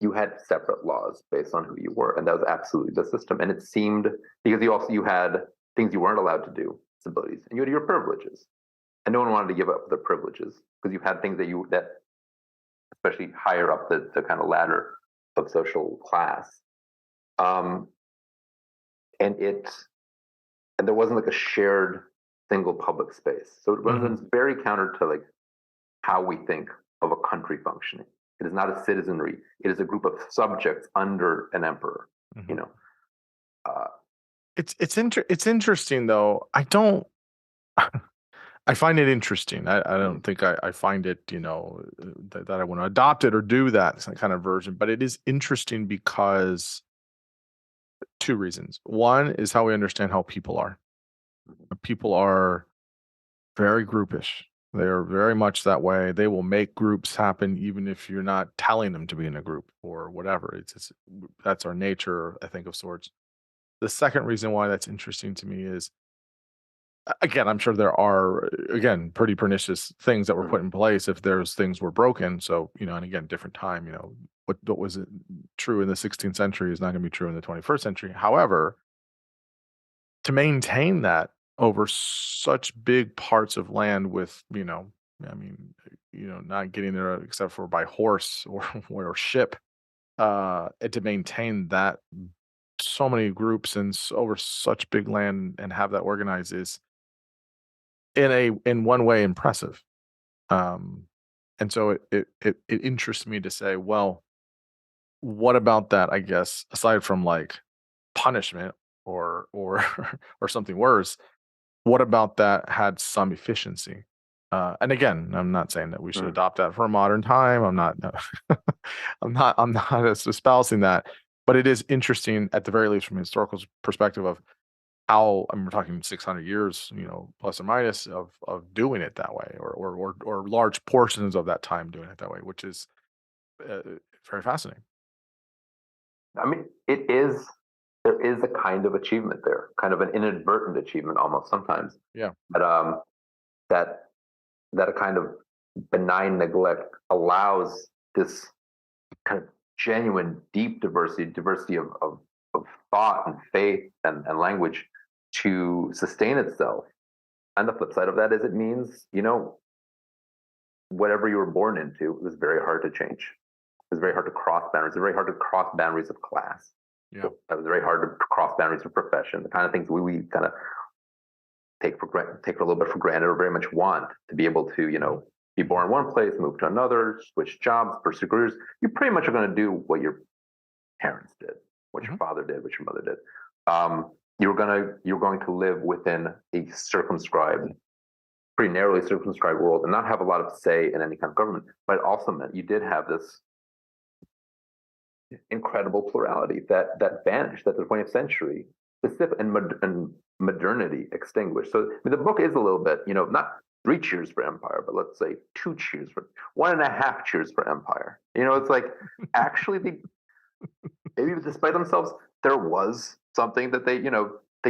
You had separate laws based on who you were, and that was absolutely the system. And it seemed because you had things you weren't allowed to do, disabilities, and you had your privileges, and no one wanted to give up their privileges because you had things that especially higher up the kind of ladder of social class. Um, and it and there wasn't like a shared single public space. So it mhm, runs very counter to like how we think of a country functioning. It is not a citizenry. It is a group of subjects under an emperor. mhm. You know, uh, It's interesting though. I don't. I find it interesting. I don't mm, think I find it, that I want to adopt it or do that kind of version. But it is interesting because two reasons. One is how we understand how people are. People are very groupish. They are very much that way. They will make groups happen even if you're not telling them to be in a group or whatever. It's that's our nature, I think, of sorts. The second reason why that's interesting to me is again, I'm sure there are again pretty pernicious things that were put mm, in place if those things were broken. So, and again, different time, what was it true in the 16th century is not going to be true in the 21st century. However, to maintain that over such big parts of land with, I mean, not getting there except for by horse or ship, and to maintain that so many groups and over such big land and have that organized is in one way impressive. Um, and so it interests me to say, well, what about that? I guess aside from like punishment or or something worse, what about that had some efficiency? And again, I'm not saying that we should mm. adopt that for a modern time. I'm not, I'm not espousing that, but it is interesting at the very least from a historical perspective of how, I mean, we're talking 600 years, plus or minus of doing it that way, or large portions of that time doing it that way, which is uh, very fascinating. I mean, it is. There is a kind of achievement there, kind of an inadvertent achievement, almost sometimes. Yeah. But that that a kind of benign neglect allows this kind of genuine, deep diversity of thought and faith and language to sustain itself. And the flip side of that is it means, whatever you were born into is very hard to change. It's very hard to cross boundaries. It's very hard to cross boundaries of class. Yeah. It was very hard to cross boundaries of profession. The kind of things we kind of take a little bit for granted or very much want to be able to, be born in one place, move to another, switch jobs, pursue careers. You pretty much are going to do what your parents did, what your Mhm. father did, what your mother did. You're going to live within a circumscribed, pretty narrowly circumscribed world and not have a lot of say in any kind of government. But it also meant you did have this incredible plurality that vanished at the 20th century, specific and modernity extinguished. So I mean, the book is a little bit, not 3 cheers for empire, but let's say 2 cheers for 1.5 cheers for empire. It's like actually maybe despite themselves, there was something that they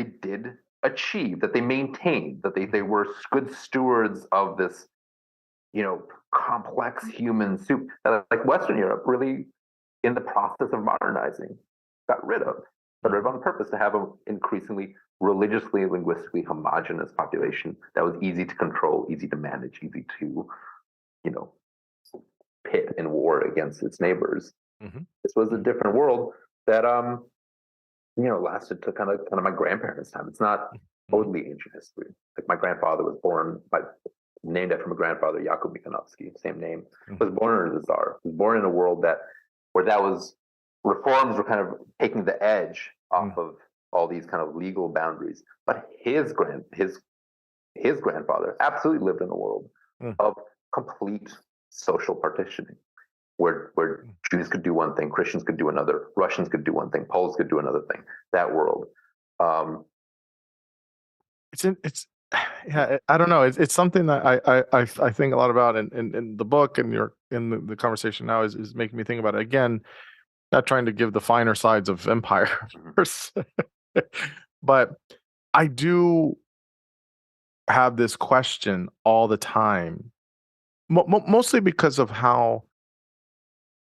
did achieve, that they maintained, that they were good stewards of this, complex human soup that like Western Europe really in the process of modernizing got rid of on purpose to have an increasingly religiously linguistically homogenous population that was easy to control, easy to manage, easy to, you know, pit in war against its neighbors. Mm-hmm. This was a different world that lasted to kind of my grandparents' time. It's not totally ancient history. Like my grandfather was born named after my grandfather, Jacob Mikanowski, same name, was born under the Tsar. Was born in a world where that was reforms were kind of taking the edge off of all these kind of legal boundaries. But his grandfather absolutely lived in a world of complete social partitioning, where Jews could do one thing, Christians could do another, Russians could do one thing, Poles could do another thing. That world. It's yeah, I don't know. It's something that I think a lot about, in the book, and in the conversation now is making me think about it again. Not trying to give the finer sides of empire, but I do have this question all the time, mostly because of how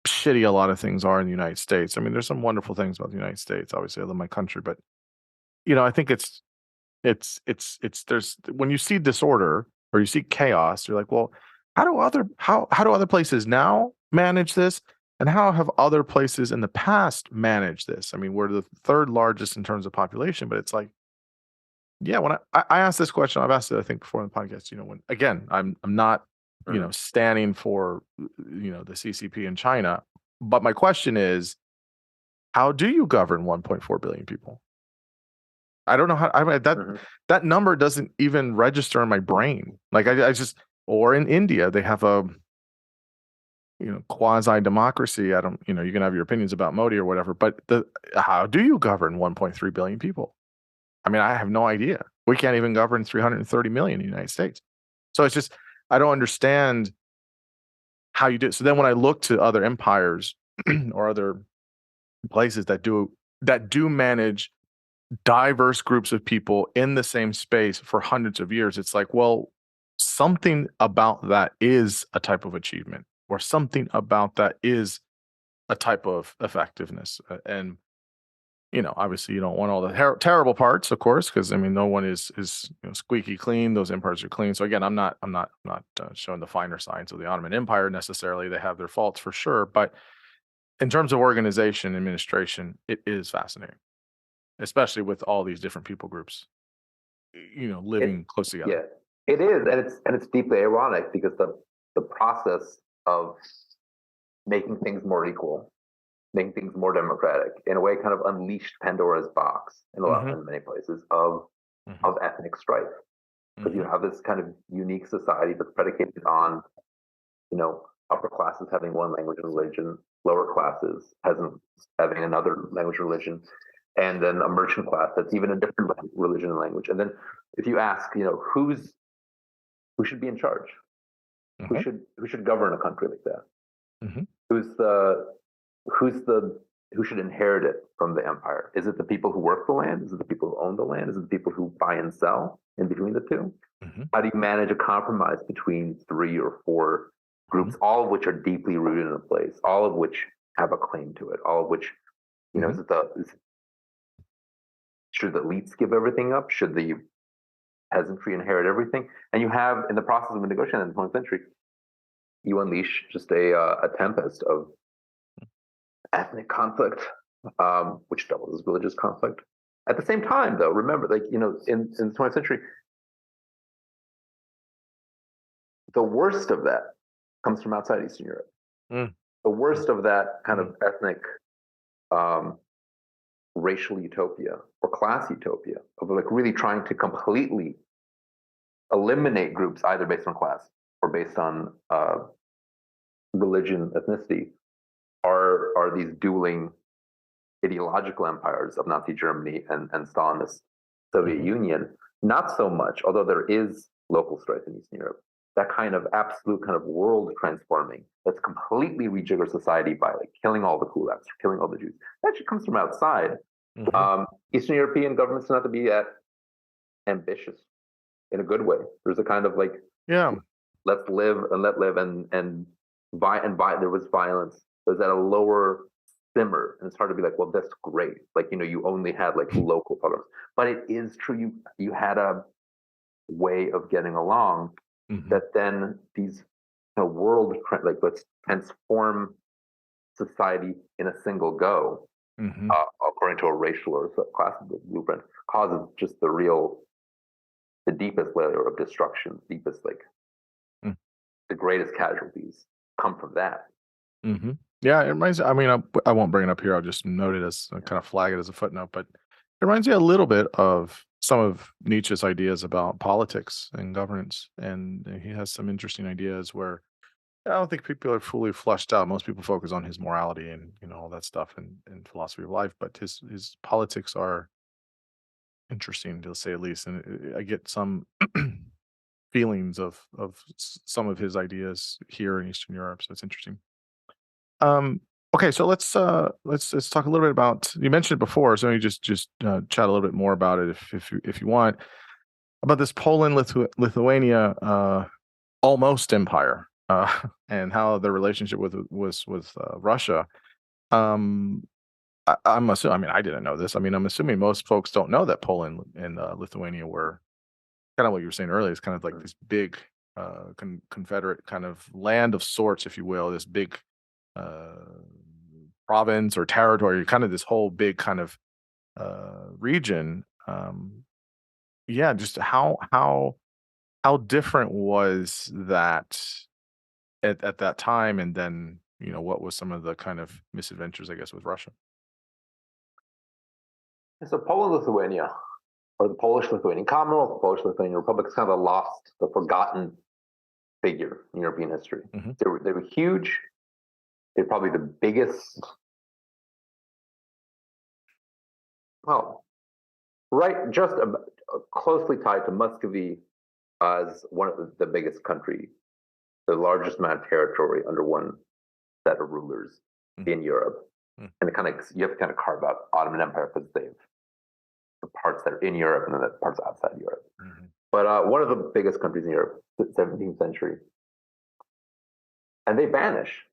shitty a lot of things are in the United States. I mean, there's some wonderful things about the United States. Obviously, I love my country, but I think it's there's when you see disorder or you see chaos, you're like, well, how do other places now manage this, and how have other places in the past managed this? I mean, we're the third largest in terms of population, but it's like, yeah, when I asked this question, I've asked it, I think, before in the podcast, when, again, I'm not, standing for, the CCP in China, but my question is, how do you govern 1.4 billion people? I don't know how. I mean, that number doesn't even register in my brain. Like I just, or in India, they have a, quasi democracy. I don't, you can have your opinions about Modi or whatever, but how do you govern 1.3 billion people? I mean, I have no idea. We can't even govern 330 million in the United States. So it's just, I don't understand how you do it. So then when I look to other empires or other places that do manage diverse groups of people in the same space for hundreds of years, it's like, well, something about that is a type of achievement, or something about that is a type of effectiveness. And obviously you don't want all the terrible parts, of course, because I mean, no one is squeaky clean. Those empires are clean. So again, I'm not showing the finer sides of the Ottoman Empire necessarily. They have their faults for sure, but in terms of organization, administration, it is fascinating, especially with all these different people groups, living close together. Yeah, it is, and it's deeply ironic because the process of making things more equal, making things more democratic, in a way, kind of unleashed Pandora's box in many places of ethnic strife, because you have this kind of unique society that's predicated on, upper classes having one language and religion, lower classes having another language and religion, and then a merchant class that's even a different religion and language. And then if you ask, who should be in charge? Who should govern a country like that? Who should inherit it from the empire? Is it the people who work the land? Is it the people who own the land? Is it the people who buy and sell in between the two? How do you manage a compromise between 3 or 4 groups, all of which are deeply rooted in a place, all of which have a claim to it, all of which, should the elites give everything up? Should the peasantry inherit everything? And you have, in the process of negotiating in the 20th century, you unleash just a tempest of ethnic conflict, which doubles as religious conflict. At the same time, though, remember, in the 20th century, the worst of that comes from outside Eastern Europe. The worst of that kind of ethnic, racial utopia or class utopia of like really trying to completely eliminate groups either based on class or based on religion, ethnicity, are these dueling ideological empires of Nazi Germany and Stalinist Soviet Union. Not so much, although there is local strife in Eastern Europe, that kind of absolute kind of world transforming that's completely rejiggers society by like killing all the kulaks, killing all the Jews. That actually comes from outside. Eastern European governments not to be that ambitious in a good way. There's a kind of like, let's live and let live, and there was violence. It was at a lower simmer, and it's hard to be like, well, that's great. Like, you only had like local problems, but it is true. You had a way of getting along that then these world, like, let's transform society in a single go, according to a racial or class blueprint, causes just the deepest layer of destruction, deepest, like, the greatest casualties come from that. Yeah, it reminds. I mean, I won't bring it up here. I'll just note it as kind of flag it as a footnote. But it reminds me a little bit of some of Nietzsche's ideas about politics and governance, and he has some interesting ideas where I don't think people are fully flushed out. Most people focus on his morality and all that stuff and philosophy of life, but his politics are interesting to say at least. And I get some feelings of some of his ideas here in Eastern Europe, so it's interesting. Okay, so let's talk a little bit about. You mentioned it before, so you just chat a little bit more about it if you want about this Poland-Lithuania almost empire and how the relationship with Russia. I'm assuming. I mean, I didn't know this. I mean, I'm assuming most folks don't know that Poland and Lithuania were kind of what you were saying earlier. It's kind of like this big confederate kind of land of sorts, if you will. This big province or territory, kind of this whole big kind of region. Yeah, just how different was that at that time, and then what was some of the kind of misadventures, I guess, with Russia? So Poland-Lithuania, or the Polish-Lithuanian Commonwealth, the Polish-Lithuanian Republic, is kind of the forgotten figure in European history. They were huge. They're probably the biggest. Well, right, just closely tied to Muscovy as one of the biggest country, the largest amount of territory under one set of rulers in Europe. And you have to kind of carve out Ottoman Empire because they have the parts that are in Europe and then the parts outside Europe. But one of the biggest countries in Europe, the 17th century. And they vanish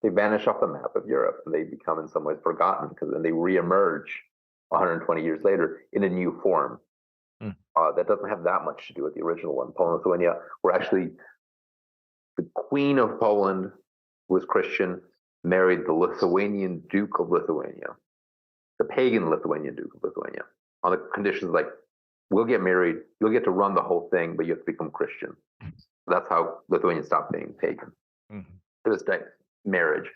off the map of Europe. They become in some ways forgotten because then they reemerge 120 years later in a new form that doesn't have that much to do with the original one. Poland and Lithuania were actually, the Queen of Poland, who was Christian, married the Lithuanian Duke of Lithuania, the pagan Lithuanian Duke of Lithuania, on the conditions like, we'll get married, you'll get to run the whole thing, but you have to become Christian. That's how Lithuania stopped being pagan. To this day, marriage.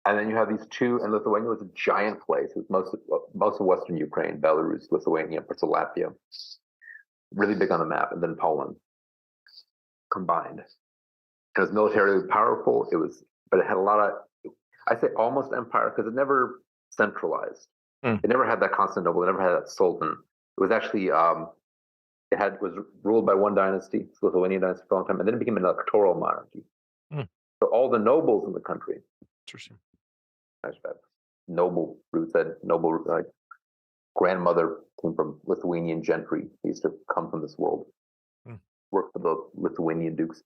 And then you have these two, and Lithuania was a giant place. It was most of Western Ukraine, Belarus, Lithuania, parts of Latvia, really big on the map, and then Poland combined. It was militarily powerful. But it had a lot of, I say almost empire because it never centralized. It never had that Constantinople. It never had that Sultan. It was actually was ruled by one dynasty, the Lithuanian dynasty, for a long time, and then it became an electoral monarchy. So all the nobles in the country, interesting, noble roots, that noble grandmother came from Lithuanian gentry. He used to come from this world, work for the Lithuanian dukes,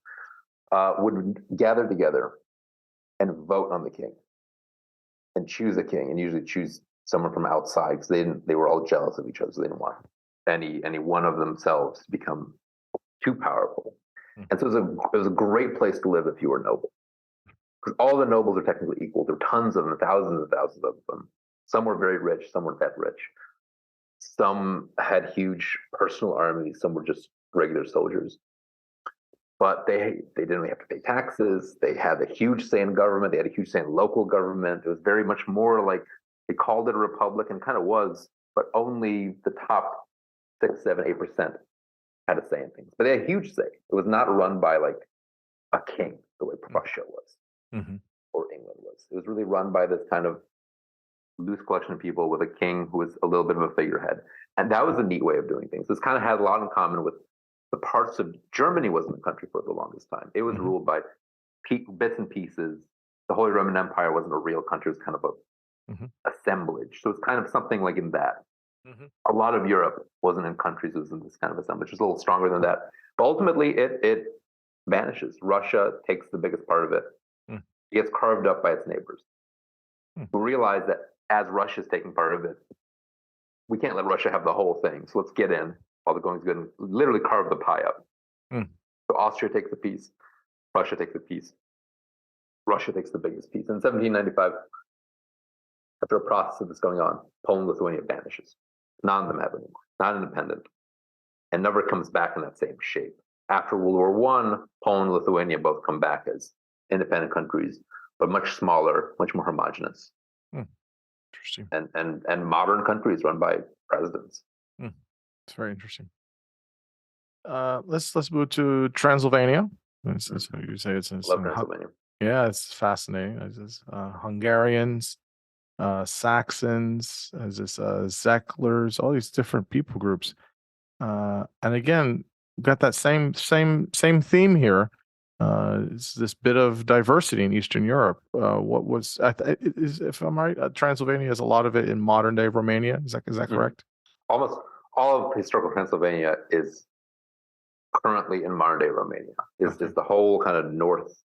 would gather together and vote on the king and choose a king, and usually choose someone from outside because they were all jealous of each other, so they didn't want any one of themselves to become too powerful. And so it was a great place to live if you were noble, because all the nobles are technically equal. There were tons of them, thousands and thousands of them. Some were very rich, some weren't that rich. Some had huge personal armies, some were just regular soldiers. But they didn't really have to pay taxes. They had a huge say in government. They had a huge say in local government. It was very much more like, they called it a republic, and kind of was, but only the top 6, 7, 8% had a say in things. But they had a huge say. It was not run by like a king the way Prussia was or England was. It was really run by this kind of loose collection of people with a king who was a little bit of a figurehead. And that was a neat way of doing things. This kind of had a lot in common with the parts of Germany wasn't a country for the longest time. It was ruled by bits and pieces. The Holy Roman Empire wasn't a real country. It was kind of a assemblage. So it's kind of something like in that. A lot of Europe wasn't in countries. It was in this kind of assemblage. It's a little stronger than that. But ultimately, it vanishes. Russia takes the biggest part of it. It gets carved up by its neighbors, who realize that as Russia's taking part of it, we can't let Russia have the whole thing. So let's get in while the going's good and literally carve the pie up. So Austria takes a piece, Russia takes a piece, Russia takes the biggest piece. In 1795, after a process of this going on, Poland-Lithuania vanishes. None of them have anymore, not independent, and never comes back in that same shape. After World War I, Poland and Lithuania both come back as independent countries, but much smaller, much more homogenous. Interesting. And modern countries run by presidents. It's very interesting. Let's move to Transylvania. You say it's Love Transylvania. yeah, it's fascinating. It's Hungarians, Saxons, Zeklers, all these different people groups. And again, we've got that same theme here. It's this bit of diversity in Eastern Europe. What was, if I'm right, Transylvania has a lot of it in modern day Romania. Is that correct? Almost all of historical Transylvania is currently in modern day Romania. Is the whole kind of northwest.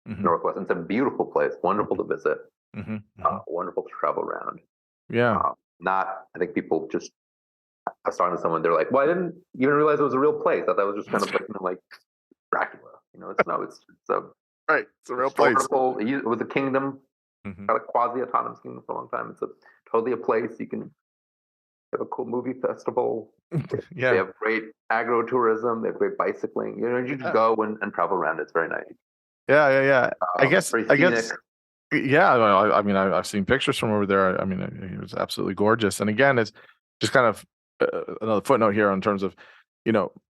It's a beautiful place, wonderful to visit, wonderful to travel around. Yeah. I think people just, I was talking to someone, they're like, well, I didn't even realize it was a real place. I thought that was just kind of like Dracula. It's a right. It's a real place. It was a kingdom, kind of quasi-autonomous kingdom for a long time. It's totally a place. You can have a cool movie festival. Yeah. They have great agro-tourism. They have great bicycling. You just go and travel around. It's very nice. Yeah. I guess. Yeah. I've seen pictures from over there. It was absolutely gorgeous. And again, it's just kind of another footnote here in terms of,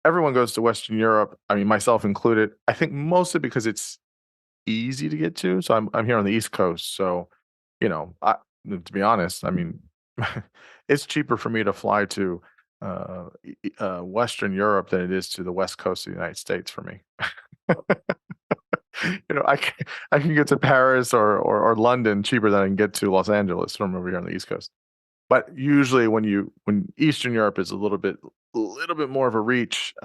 everyone goes to Western Europe. Myself included. I think mostly because it's easy to get to. So I'm here on the East Coast. So, to be honest, it's cheaper for me to fly to Western Europe than it is to the West Coast of the United States for me. I can get to Paris or London cheaper than I can get to Los Angeles from over here on the East Coast. But usually when Eastern Europe is a little bit more of a reach,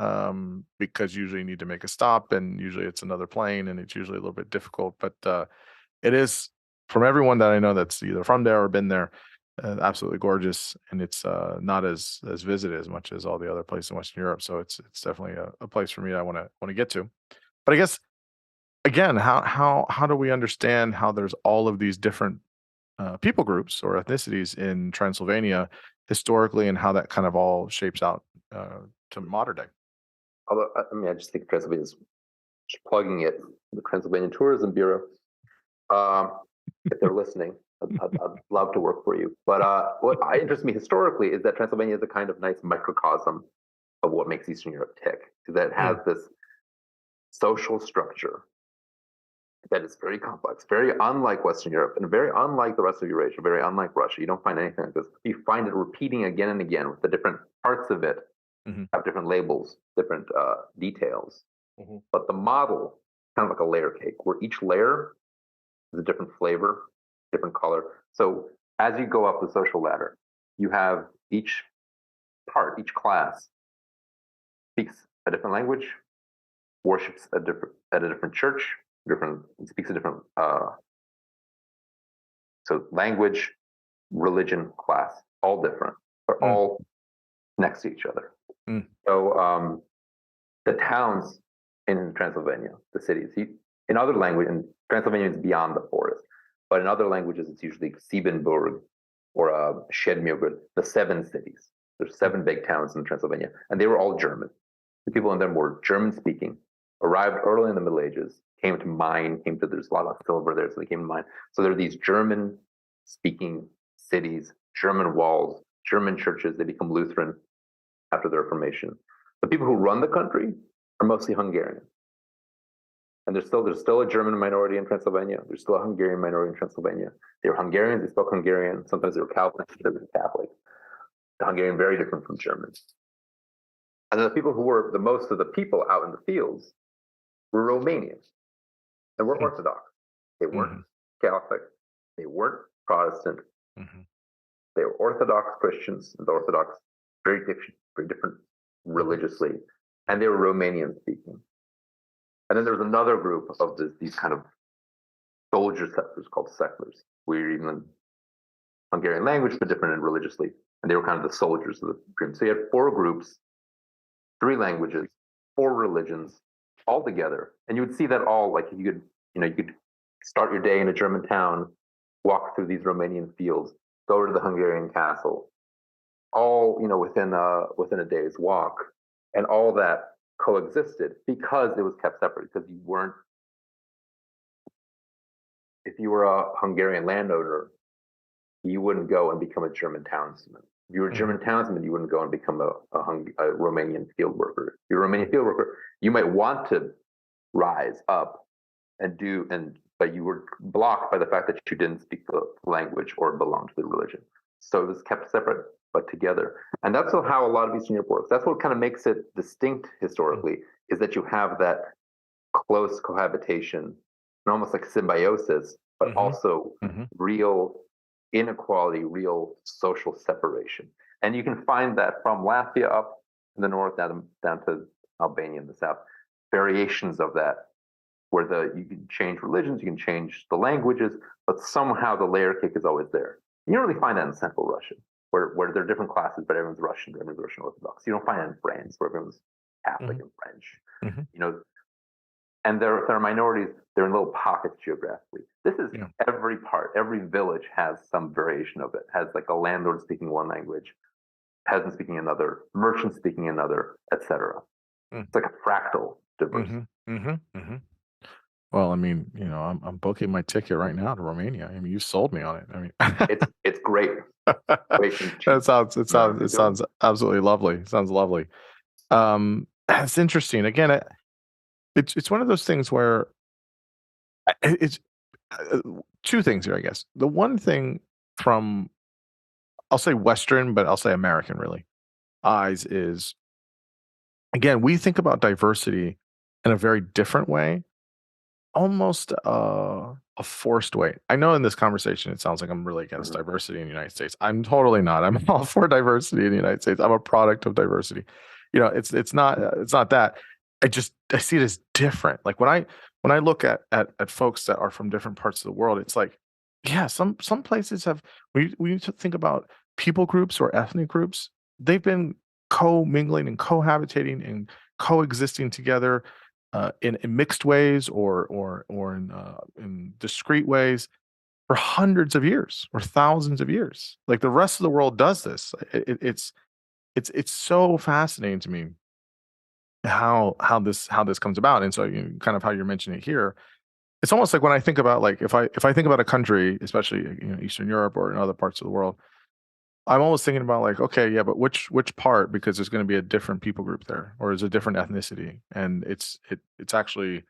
because usually you need to make a stop, and usually it's another plane, and it's usually a little bit difficult. But it is, from everyone that I know that's either from there or been there, absolutely gorgeous, and it's not as visited as much as all the other places in Western Europe. So it's definitely a place for me I want to get to. But I guess, again, how do we understand how there's all of these different people groups or ethnicities in Transylvania historically, and how that kind of all shapes out to modern day? Although, I just think Transylvania is plugging it, the Transylvania Tourism Bureau. If they're listening, I'd love to work for you. But what interests me historically is that Transylvania is a kind of nice microcosm of what makes Eastern Europe tick, that it has this social structure that is very complex, very unlike Western Europe, and very unlike the rest of Eurasia, very unlike Russia. You don't find anything like this. You find it repeating again and again, with the different parts of it have different labels, different details. But the model, kind of like a layer cake, where each layer is a different flavor, different color. So as you go up the social ladder, you have each part, each class speaks a different language, worships at a different church, speaks a different so language, religion, class, all different. They're all next to each other. So the towns in Transylvania, the cities, in other language, and Transylvania is beyond the forest, but in other languages it's usually Siebenburg or Siedmiogród, the 7 cities. There's 7 big towns in Transylvania, and they were all German. The people in them were German speaking, arrived early in the Middle Ages, came to mine, there's a lot of silver there, so they came to mine. So there are these German speaking cities, German walls, German churches. They become Lutheran after the Reformation. The people who run the country are mostly Hungarian. And there's still a German minority in Transylvania. There's still a Hungarian minority in Transylvania. They were Hungarians, they spoke Hungarian. Sometimes they were Calvinists, they were Catholic. The Hungarian, very different from Germans. And then the people who were the most of the people out in the fields were Romanians. And were Orthodox. They weren't Catholic. They weren't Protestant. They were Orthodox Christians, and the Orthodox, very different religiously. And they were Romanian speaking. And then there was another group of these kind of soldier settlers called settlers, who were even in Hungarian language, but different in religiously. And they were kind of the soldiers of the dream. So you had 4 groups, 3 languages, 4 religions, all together. And you would see that all, like you could start your day in a German town, walk through these Romanian fields, go to the Hungarian castle, all within a day's walk, and all that coexisted because it was kept separate. Because you weren't, if you were a Hungarian landowner, you wouldn't go and become a German townsman. If you were a German townsman, you wouldn't go and become a Romanian field worker. If you're a Romanian field worker, you might want to rise up but you were blocked by the fact that you didn't speak the language or belong to the religion. So it was kept separate but together. And that's how a lot of Eastern Europe works. That's what kind of makes it distinct historically, is that you have that close cohabitation and almost like symbiosis, but also real inequality, real social separation. And you can find that from Latvia up in the north down to Albania in the south, variations of that, where you can change religions, you can change the languages, but somehow the layer cake is always there. You don't really find that in Central Russia, where there are different classes, but everyone's Russian, everyone's Russian Orthodox. You don't find that in France, where everyone's Catholic and French. And there are minorities, they're in little pockets geographically. This is every part, every village has some variation of it, has like a landlord speaking one language, peasant speaking another, merchant speaking another, etc. It's like a fractal diversity. Well, I mean, I'm booking my ticket right now to Romania. I mean, you sold me on it. I mean, it's great. It sounds absolutely lovely. It sounds lovely. It's interesting. Again, it's one of those things where it's two things here, I guess. The one thing from, I'll say Western, but I'll say American really eyes is, again, we think about diversity in a very different way, almost a forced way. I know in this conversation it sounds like I'm really against diversity in the United States. I'm totally not. I'm all for diversity in the United States. I'm a product of diversity. It's not that. I see it as different. Like when I look at folks that are from different parts of the world, it's like, yeah, some places have, we need to think about people groups or ethnic groups. They've been co-mingling and cohabitating and coexisting together in mixed ways or in discrete ways for hundreds of years or thousands of years. Like the rest of the world does this. It's so fascinating to me how this comes about. And so kind of how you're mentioning it here, it's almost like when I think about, like, if I think about a country, especially Eastern Europe or in other parts of the world, I'm almost thinking about like, okay, yeah, but which part, because there's going to be a different people group there, or there's a different ethnicity. And it's actually,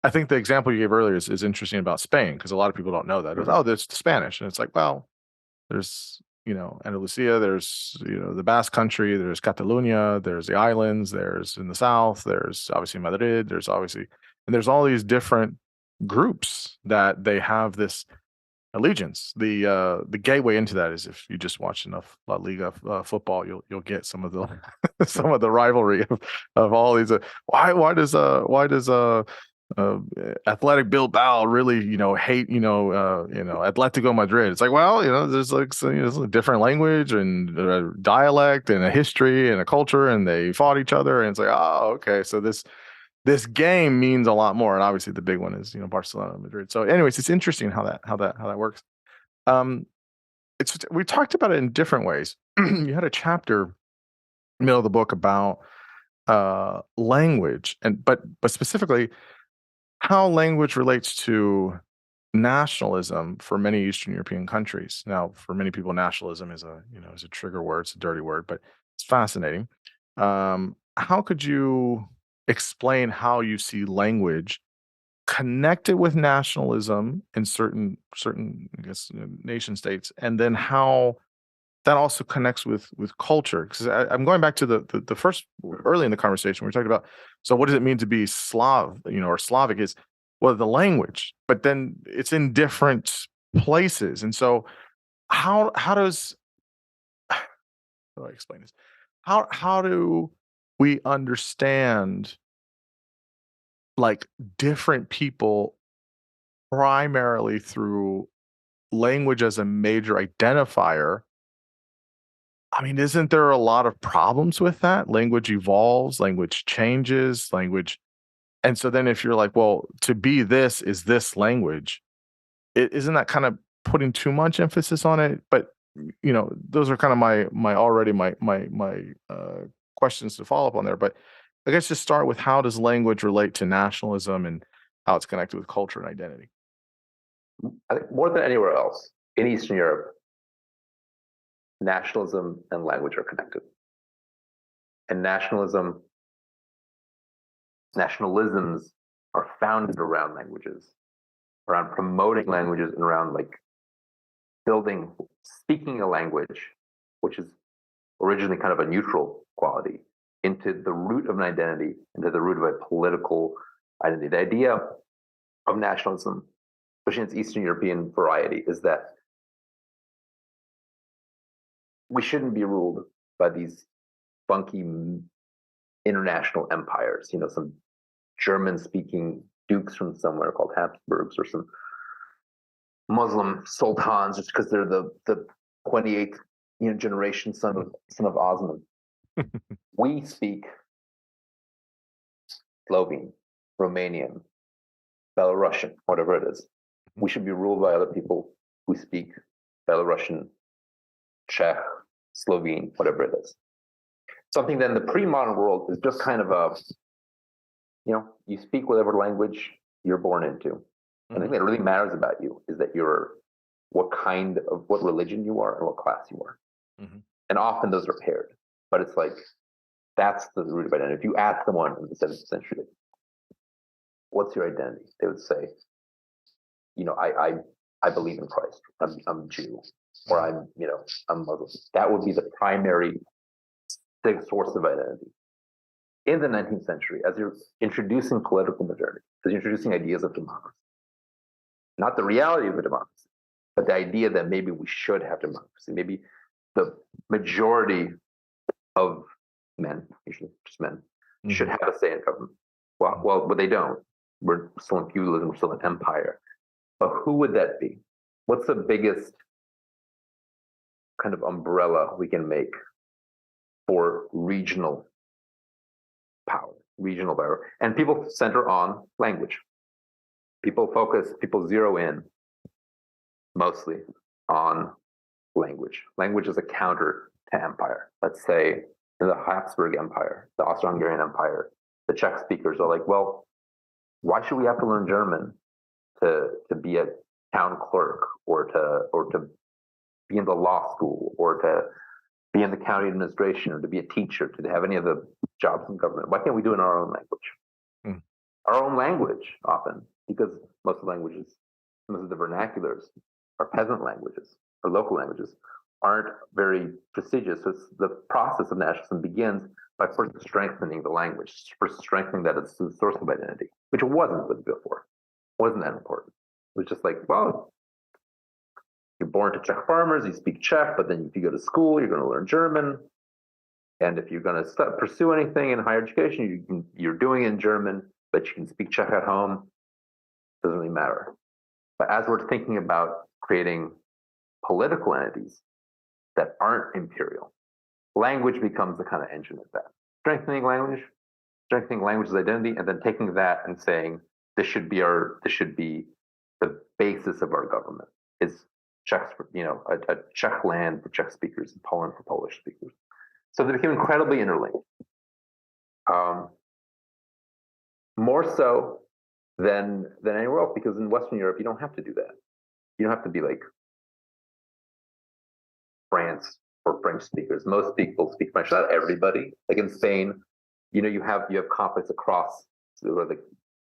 I think the example you gave earlier is interesting about Spain, because a lot of people don't know that. There's the Spanish. And it's like, well, there's Andalusia, there's the Basque Country, there's Catalonia, there's the islands, there's in the south, there's obviously Madrid, there's all these different groups that they have this allegiance. The gateway into that is if you just watch enough La Liga football, you'll get some of the some of the rivalry of all these. Why does Athletic Bilbao really hate Atletico Madrid? It's like, well, there's like there's a different language and a dialect and a history and a culture, and they fought each other, and it's like, oh, okay, so this game means a lot more. And obviously the big one is Barcelona and Madrid. So anyways, it's interesting how that works. We talked about it in different ways. You had a chapter in the middle of the book about language, but specifically how language relates to nationalism for many Eastern European countries. Now, for many people, nationalism is a trigger word, it's a dirty word, but it's fascinating. How could you explain how you see language connected with nationalism in certain I guess nation states, and then how that also connects with culture? Because I'm going back to the first, early in the conversation, we talked about, so what does it mean to be Slav, or Slavic? Is, well, the language, but then it's in different places. And so how do I explain this? How do we understand like different people primarily through language as a major identifier? I mean, isn't there a lot of problems with that? Language evolves, language changes, and so then if you're like, well, to be this is this language, isn't that kind of putting too much emphasis on it, but those are kind of my questions to follow up on there. But I guess just start with, how does language relate to nationalism and how it's connected with culture and identity? I think more than anywhere else in Eastern Europe, nationalism and language are connected. And nationalisms are founded around languages, around promoting languages, and around like speaking a language, which is originally kind of a neutral quality, into the root of an identity, into the root of a political identity. The idea of nationalism, especially in its Eastern European variety, is that we shouldn't be ruled by these funky international empires, some German-speaking dukes from somewhere called Habsburgs, or some Muslim sultans, just because they're the 28th generation son of Osman. We speak Slovene, Romanian, Belarusian, whatever it is. We should be ruled by other people who speak Belarusian, Czech, Slovene, whatever it is. Something that in the pre-modern world is just kind of you speak whatever language you're born into. And the thing that really matters about you is that what religion you are and what class you are. And often those are paired, but it's like, that's the root of identity. If you ask someone in the 17th century, what's your identity? They would say, I believe in Christ. I'm Jew, or I'm Muslim. That would be the primary source of identity. In the 19th century, as you're introducing political modernity, as you're introducing ideas of democracy, not the reality of a democracy, but the idea that maybe we should have democracy, maybe the majority of men, usually just men, should have a say in government. Well, but they don't. We're still in feudalism, we're still in empire. But who would that be? What's the biggest kind of umbrella we can make for regional power? And people center on language. People zero in mostly on language. Language is a counter to empire. Let's say in the Habsburg Empire, the Austro-Hungarian Empire, the Czech speakers are like, well, why should we have to learn German to be a town clerk, or to be in the law school, or to be in the county administration, or to be a teacher, to have any of the jobs in government? Why can't we do it in our own language? Our own language, often, because most of the vernaculars are peasant languages or local languages, aren't very prestigious. So the process of nationalism begins by first strengthening the language, first strengthening that as the source of identity, which it wasn't before. It wasn't that important. It was just like, well, you're born to Czech farmers, you speak Czech, but then if you go to school, you're going to learn German. And if you're going to pursue anything in higher education, you're doing it in German, but you can speak Czech at home. Doesn't really matter. But as we're thinking about creating political entities that aren't imperial, language becomes the kind of engine of that. Strengthening language's identity, and then taking that and saying, this should be the basis of our government. Is Czech, a Czech land for Czech speakers, and Poland for Polish speakers. So they became incredibly interlinked. More so than anywhere else, because in Western Europe, you don't have to do that. You don't have to be like France or French speakers. Most people speak French, not everybody. Like in Spain, you have conflicts across, where the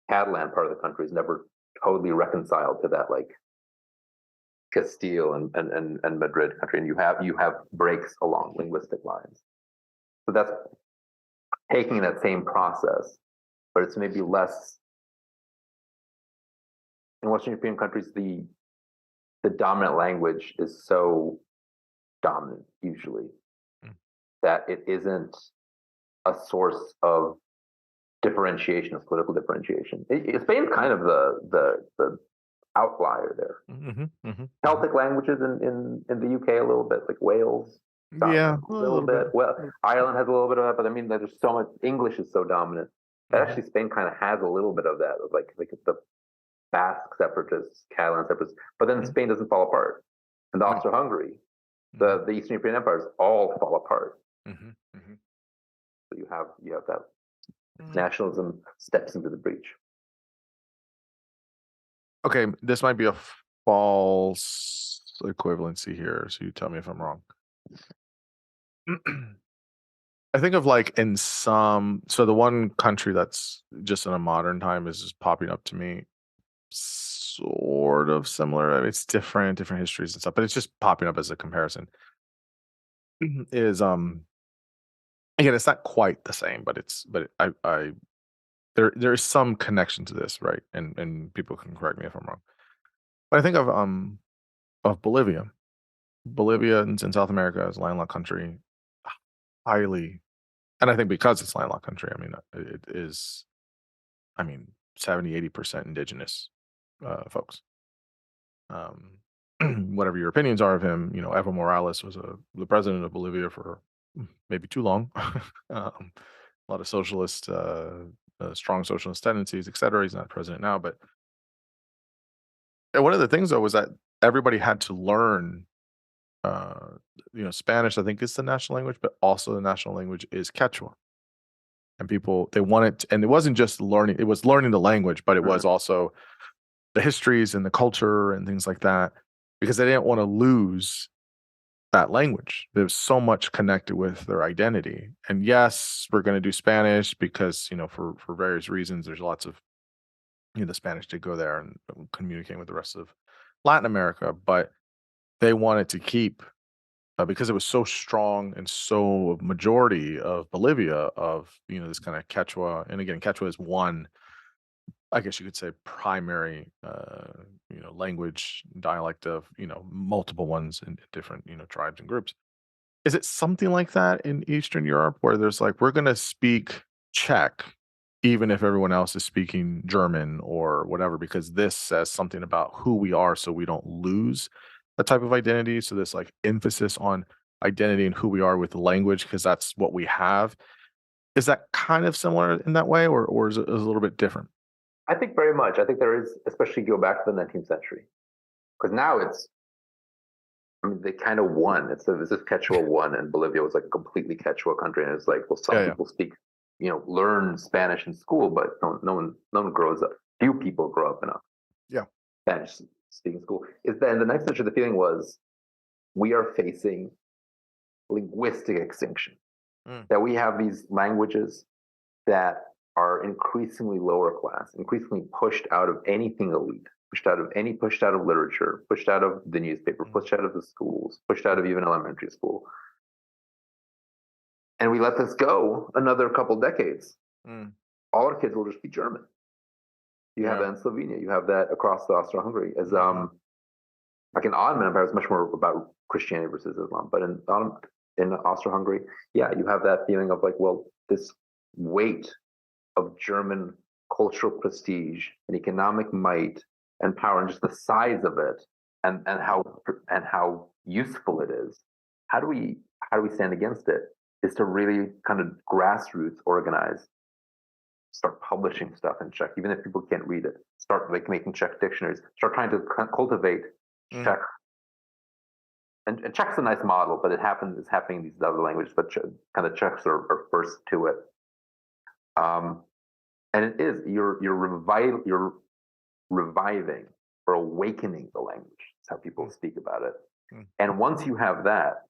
Catalan part of the country is never totally reconciled to that, like Castile and Madrid country, and you have breaks along linguistic lines. So that's taking that same process, but it's maybe less. In Western European countries, the dominant language is so dominant usually that it isn't a source of differentiation, of political differentiation. Spain's kind of the outlier there. Celtic languages in the UK a little bit, like Wales. Yeah, a little bit. Well, Ireland has a little bit of that, but I mean, there's so much. English is so dominant that actually Spain kind of has a little bit of that, of like the Basque separatists, Catalan separatists, but then Spain doesn't fall apart. And Austro-Hungary, the Eastern European empires all fall apart. So you have that nationalism steps into the breach. Okay, this might be a false equivalency here, so you tell me if I'm wrong. I think of like in some, so the one country that's just in a modern time is just popping up to me, sort of similar. I mean, it's different histories and stuff, but it's just popping up as a comparison. Is again, it's not quite the same, but I there is some connection to this, right? And people can correct me if I'm wrong. But I think of Bolivia. Bolivia in South America is a landlocked country, highly, and I think because it's landlocked country, I mean, it is, I mean, 70-80% indigenous folks. Whatever your opinions are of him, Evo Morales was the president of Bolivia for maybe too long. A lot of socialist, strong socialist tendencies, et cetera. He's not president now, but one of the things though was that everybody had to learn Spanish, I think, is the national language, but also the national language is Quechua. And people, they wanted, and it wasn't just learning, it was learning the language, but it was also the histories and the culture and things like that, because they didn't want to lose that language. There's so much connected with their identity. And yes, we're going to do Spanish because, for various reasons, there's lots of, the Spanish did go there and communicate with the rest of Latin America, but they wanted to keep, because it was so strong and so majority of Bolivia of, this kind of Quechua. And again, Quechua is one, I guess you could say, primary, language dialect of, multiple ones in different, tribes and groups. Is it something like that in Eastern Europe where there's like, we're going to speak Czech, even if everyone else is speaking German or whatever, because this says something about who we are so we don't lose a type of identity. So this like emphasis on identity and who we are with language, because that's what we have. Is that kind of similar in that way, or is it a little bit different? I think very much. I think there is, especially go back to the 19th century, because now they kind of won. It's as if Quechua won, and Bolivia was like a completely Quechua country, and it's like, well, some people speak, learn Spanish in school, but no one grows up. Few people grow up in a Spanish speaking school. Is that in the 19th century, the feeling was we are facing linguistic extinction. That we have these languages that are increasingly lower class, increasingly pushed out of anything elite, pushed out of literature, pushed out of the newspaper, pushed out of the schools, pushed out of even elementary school. And we let this go another couple decades. All our kids will just be German. You have that in Slovenia. You have that across the Austro-Hungary. As like in Ottoman Empire, it's much more about Christianity versus Islam. But in Austro-Hungary, you have that feeling of like, well, this weight of German cultural prestige and economic might and power, and just the size of it, and how useful it is. How do we stand against it? Is to really kind of grassroots organize, start publishing stuff in Czech, even if people can't read it. Start like making Czech dictionaries. Start trying to cultivate Czech. And Czech's a nice model, but it's happening in these other languages. But kind of Czechs are first to it. And it is you're reviving or awakening the language. That's how people speak about it. And once you have that,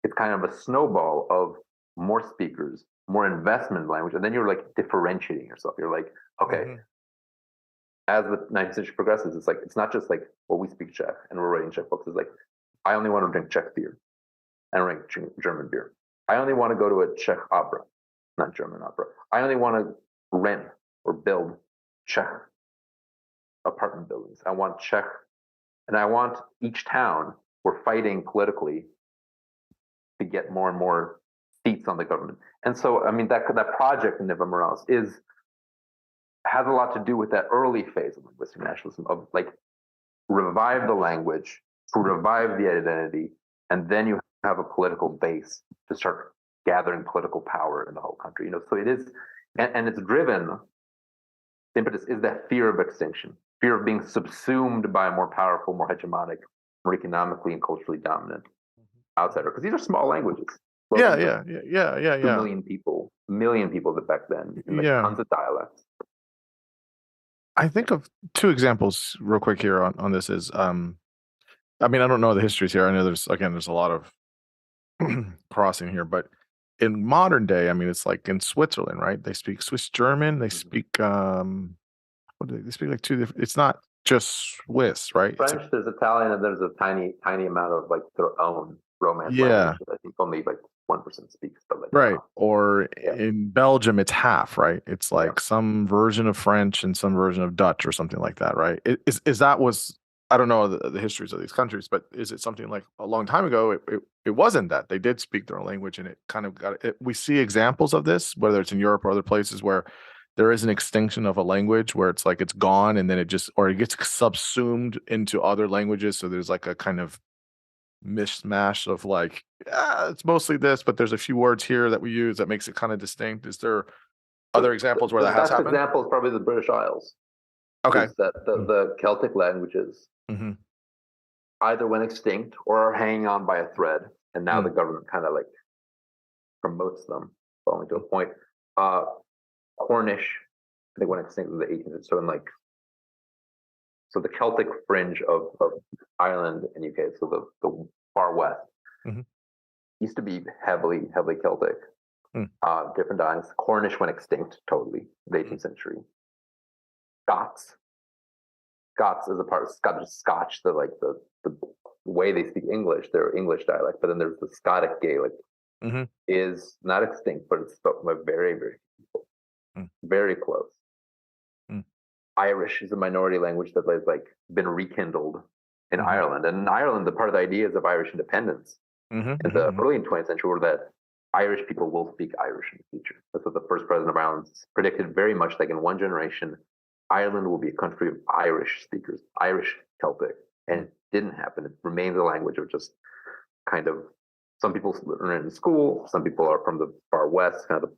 it's kind of a snowball of more speakers, more investment in language, and then you're like differentiating yourself. You're like, okay, as the 19th century progresses, it's like it's not just like, well, we speak Czech and we're writing Czech books. It's like, I only want to drink Czech beer and drink German beer. I only want to go to a Czech opera, not German opera. I only want to rent or build Czech apartment buildings. I want Czech, and I want each town, we're fighting politically to get more and more seats on the government. And so, I mean, that project in Evo Morales has a lot to do with that early phase of linguistic nationalism of like revive the language, to revive the identity, and then you have a political base to start gathering political power in the whole country. So it is, and it's driven. The impetus is that fear of extinction, fear of being subsumed by a more powerful, more hegemonic, more economically and culturally dominant outsider. Because these are small languages. Yeah, Slogans yeah, of yeah, yeah, yeah, 2 yeah. million people that back then, and like Yeah. tons of dialects. I think of two examples real quick here on this is I mean, I don't know the histories here. I know there's a lot of crossing here, but in modern day, I mean, it's like in Switzerland, right? They speak Swiss German. They Mhm. speak what do they speak like two different. It's not just Swiss, right? It's French, there's Italian, and there's a tiny amount of like their own Romance language yeah, that I think only like 1% speaks, but like right. Or yeah, in Belgium, it's half, right? It's yeah. like some version of French and some version of Dutch or something like that, right? Is that was I don't know the histories of these countries, but is it something like a long time ago? It wasn't that they did speak their own language, and it kind of got it. We see examples of this, whether it's in Europe or other places where there is an extinction of a language where it's like it's gone and then it just or it gets subsumed into other languages. So there's like a kind of mishmash of like, it's mostly this, but there's a few words here that we use that makes it kind of distinct. Is there other examples where The that has best happened? example is probably the British Isles, Okay. is that the Celtic languages Mm-hmm. either went extinct or are hanging on by a thread, and now the Mm-hmm. government kind of like promotes them, but only to a point. Uh, Cornish, I think, went extinct in the 18th. So in like, so the Celtic fringe of Ireland and UK, so the far west, Mm-hmm. used to be heavily Celtic. Different dialects. Cornish went extinct totally in the 18th century. Scots, Scots is a part of Scotch, the way they speak English, their English dialect. But then there's the Scotic Gaelic, Mm-hmm. is not extinct, but it's spoken by very people, very close. Mm-hmm. Irish is a minority language that has like been rekindled in Mm-hmm. Ireland. And in Ireland, the part of the ideas of Irish independence Mm-hmm. in the Mm-hmm. early 20th century were that Irish people will speak Irish in the future. That's what the first president of Ireland predicted very much, like in one generation, Ireland will be a country of Irish speakers, Irish Celtic. And it didn't happen. It remains a language of just kind of, some people learn it in school, some people are from the far west, kind of the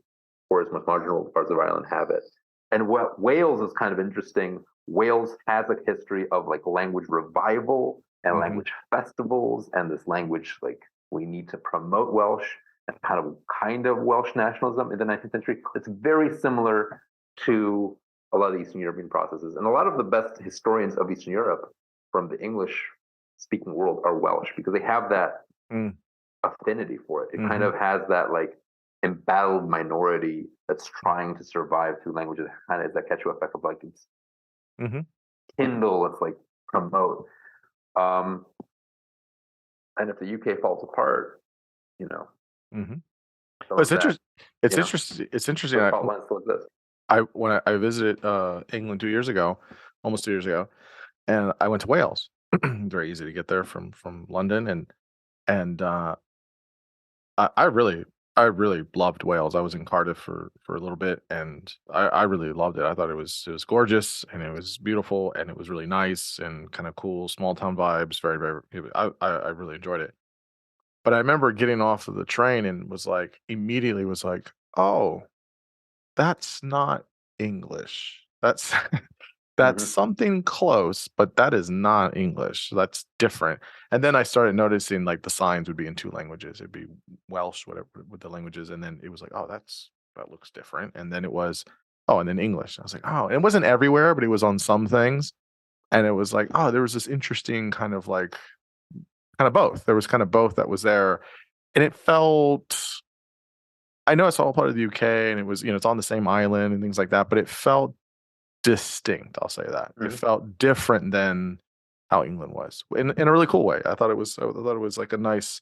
poorest, most marginal parts of Ireland have it. And what Wales is kind of interesting. Wales has a history of like language revival and language festivals, and this language, like, we need to promote Welsh and kind of Welsh nationalism in the 19th century. It's very similar to a lot of the Eastern European processes. And a lot of the best historians of Eastern Europe from the English speaking world are Welsh, because they have that affinity for it. It kind of has that like embattled minority that's trying to survive through languages. Kind of is that catch-up effect of like it's kindle, it's like promote. And if the UK falls apart, you know, some But of that, It's you know, interesting. It's interesting. those fault lines still exist. When I visited England 2 years ago, almost 2 years ago, and I went to Wales. Very easy to get there from London, and I really I really loved Wales. I was in Cardiff for a little bit, and I really loved it. I thought it was gorgeous, and it was beautiful, and it was really nice and kind of cool, small town vibes. Very. I really enjoyed it. But I remember getting off of the train and immediately was like, oh, that's not English. That's that's Mm-hmm. something close, but that is not English. That's different. And then I started noticing like the signs would be in two languages. It'd be Welsh, whatever with the languages, and then it was like, oh, that looks different. And then it was, oh, and then English. I was like, oh, and it wasn't everywhere, but it was on some things. And it was like, oh, there was this interesting kind of both. There was kind of both that was there. And it felt I know it's all part of the UK and it was, it's on the same island and things like that, but it felt distinct, I'll say that. It Mm-hmm. felt different than how England was in a really cool way. I thought it was like a nice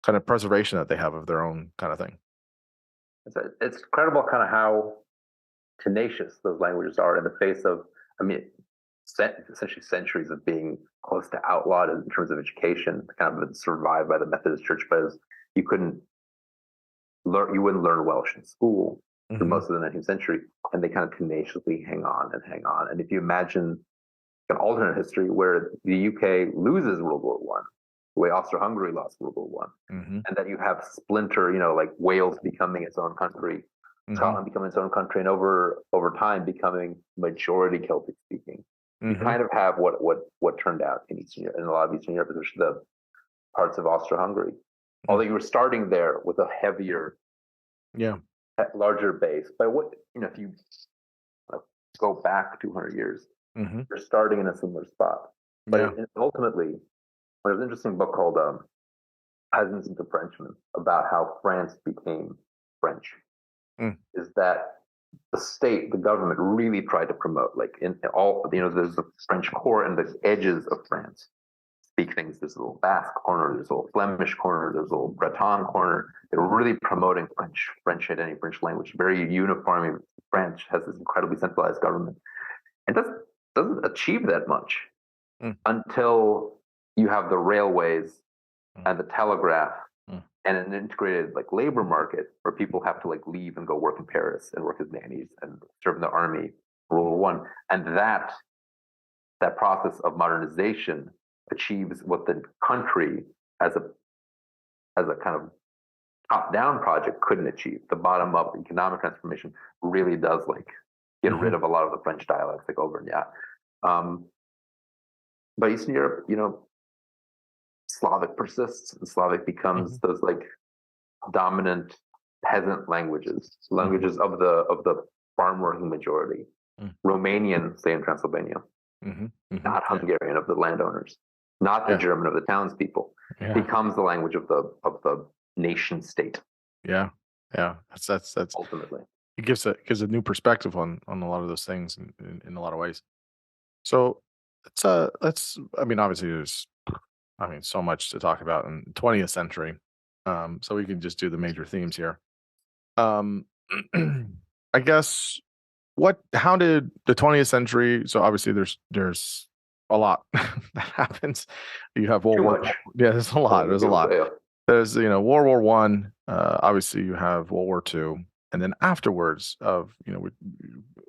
kind of preservation that they have of their own kind of thing. It's incredible kind of how tenacious those languages are in the face of, I mean, essentially centuries of being close to outlawed in terms of education, kind of been survived by the Methodist Church, because you wouldn't learn Welsh in school for Mhm. most of the 19th century, and they kind of tenaciously hang on and hang on. And if you imagine an alternate history where the UK loses World War One, the way Austro-Hungary lost World War One, Mhm. and then you have splinter, like Wales becoming its own country, Mhm. Scotland becoming its own country, and over time becoming majority Celtic speaking. you kind of have what turned out in Eastern Europe, in a lot of Eastern Europe, especially the parts of Austro-Hungary. Although you were starting there with a heavier, larger base. But if you go back 200 years, you're starting in a similar spot. But ultimately, there's an interesting book called Peasants into Frenchmen about how France became French. Is that the state, the government really tried to promote, like in all, there's the French court and the edges of France speak things. There's a little Basque corner, there's a little Flemish corner, there's a little Breton corner. They're really promoting French identity, French language, very uniform. France has this incredibly centralized government, and doesn't achieve that much until you have the railways and the telegraph and an integrated labor market where people have to leave and go work in Paris and work as nannies and serve in the army, World War I. And that process of modernization achieves what the country as a kind of top-down project couldn't achieve. The bottom-up economic transformation really does get rid of a lot of the French dialects like Auvergnat. But Eastern Europe, Slavic persists, and Slavic becomes those dominant peasant languages of the farm working majority. Romanian, say in Transylvania, not Hungarian of the landowners, not the German of the townspeople, becomes the language of the nation state. That's ultimately. It gives a new perspective on a lot of those things in a lot of ways. So let's obviously there's so much to talk about in the 20th century. So we can just do the major themes here. I guess how did the 20th century, so obviously there's a lot that happens. You have World War. There's a lot. There's World War One. Obviously you have World War II, and then afterwards of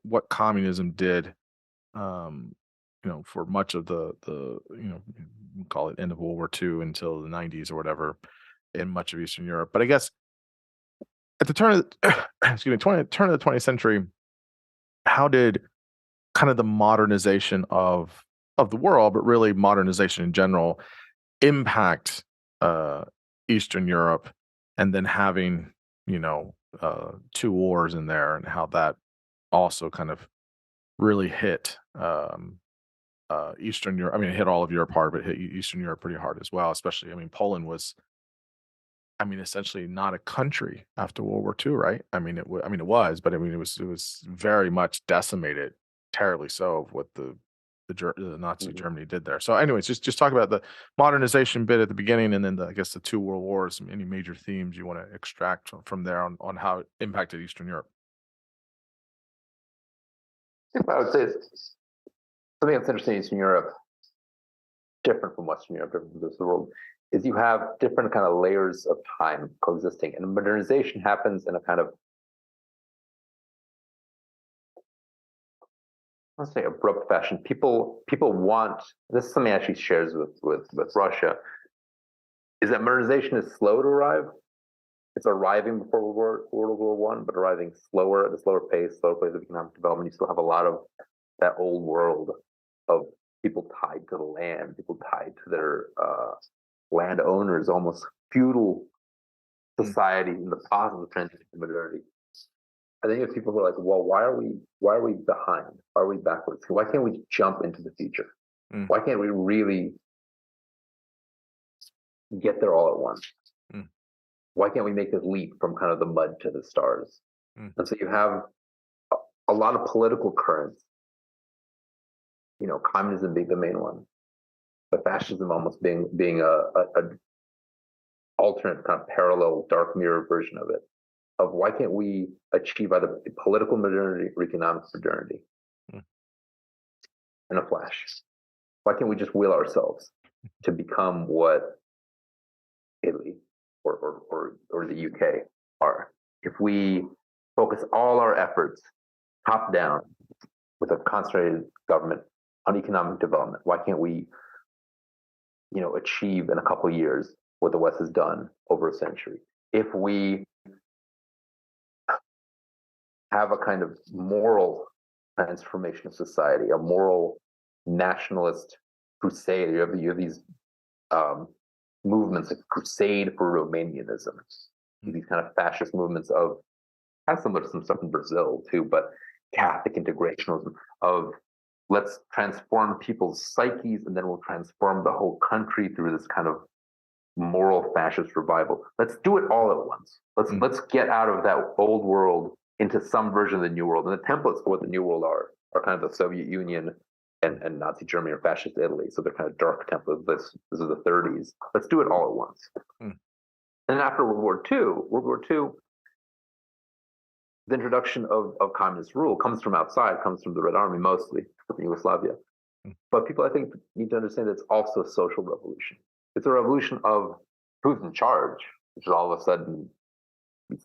what communism did. For much of the call it end of World War II until the 90s or whatever in much of Eastern Europe. But I guess at the turn of the 20th century, how did kind of the modernization of the world, but really modernization in general, impact Eastern Europe, and then having two wars in there, and how that also kind of really hit Eastern Europe. It hit all of Europe hard, but hit Eastern Europe pretty hard as well. Especially, Poland was, essentially not a country after World War II, right? It was, but it was very much decimated, terribly so, of what the Nazi Germany did there. So, anyways, just talk about the modernization bit at the beginning, and then I guess the two world wars. Any major themes you want to extract from there on how it impacted Eastern Europe? I would say something that's interesting in Eastern Europe, different from Western Europe, different from the rest of the world, is you have different kind of layers of time coexisting, and modernization happens in a kind of, let's say, abrupt fashion. People want, this is something actually shares with Russia, is that modernization is slow to arrive. It's arriving before World War I, but arriving slower, at a slower pace of economic development. You still have a lot of that old world of people tied to the land, people tied to their landowners, almost feudal society in the process of transition to modernity. I think if people are like, well, why are we behind? Why are we backwards? Why can't we jump into the future? Why can't we really get there all at once? Why can't we make this leap from kind of the mud to the stars? And so you have a lot of political currents, communism being the main one, but fascism almost being a alternate kind of parallel dark mirror version of it. Of why can't we achieve either political modernity or economic modernity in a flash? Why can't we just will ourselves to become what Italy or the UK are? If we focus all our efforts top down with a concentrated government on economic development, why can't we, achieve in a couple of years what the West has done over a century? If we have a kind of moral transformation of society, a moral nationalist crusade. You have these movements like crusade for Romanianism, these kind of fascist movements of, has similar to some stuff in Brazil too, but Catholic integrationism of let's transform people's psyches and then we'll transform the whole country through this kind of moral fascist revival. Let's do it all at once. Let's get out of that old world into some version of the new world. And the templates for what the new world are kind of the Soviet Union and Nazi Germany or fascist Italy. So they're kind of dark templates. This is the 30s. Let's do it all at once. And then after World War II, the introduction of communist rule comes from outside, comes from the Red Army mostly, from Yugoslavia. But people, I think, need to understand that it's also a social revolution. It's a revolution of who's in charge, which is all of a sudden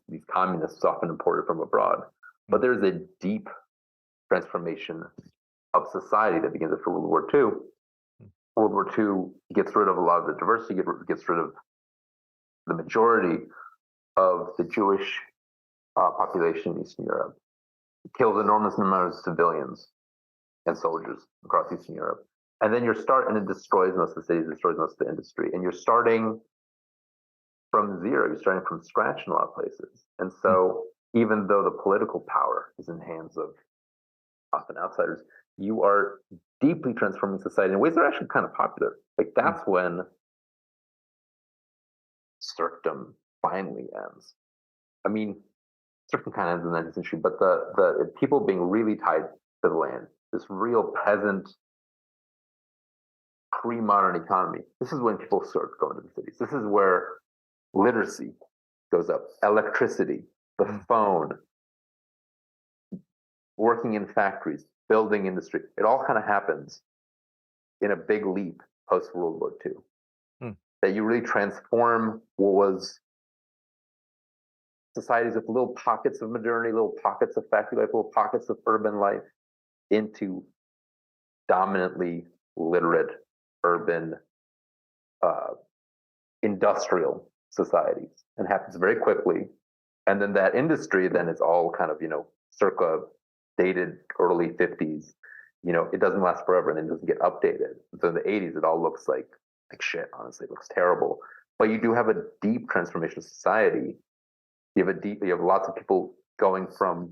these communists often imported from abroad. But there's a deep transformation of society that begins after World War II. World War II gets rid of a lot of the diversity, gets rid of the majority of the Jewish population in Eastern Europe. It kills enormous numbers of civilians and soldiers across Eastern Europe. And then and it destroys most of the cities, destroys most of the industry. And you're starting from zero, you're starting from scratch in a lot of places. And so even though the political power is in the hands of often outsiders, you are deeply transforming society in ways that are actually kind of popular. Like that's when serfdom finally ends. I mean, serfdom kind of ends in the 19th century, but the people being really tied to the land, this real peasant pre-modern economy. This is when people start going to the cities. This is where literacy goes up, electricity, the phone, working in factories, building industry. It all kind of happens in a big leap post World War II. That you really transform what was societies with little pockets of modernity, little pockets of factory life, little pockets of urban life into dominantly literate, urban, industrial societies, and happens very quickly. And then that industry then is all kind of, circa dated early 50s. It doesn't last forever and then it doesn't get updated. So in the 80s, it all looks like shit, honestly. It looks terrible. But you do have a deep transformation of society. You have lots of people going from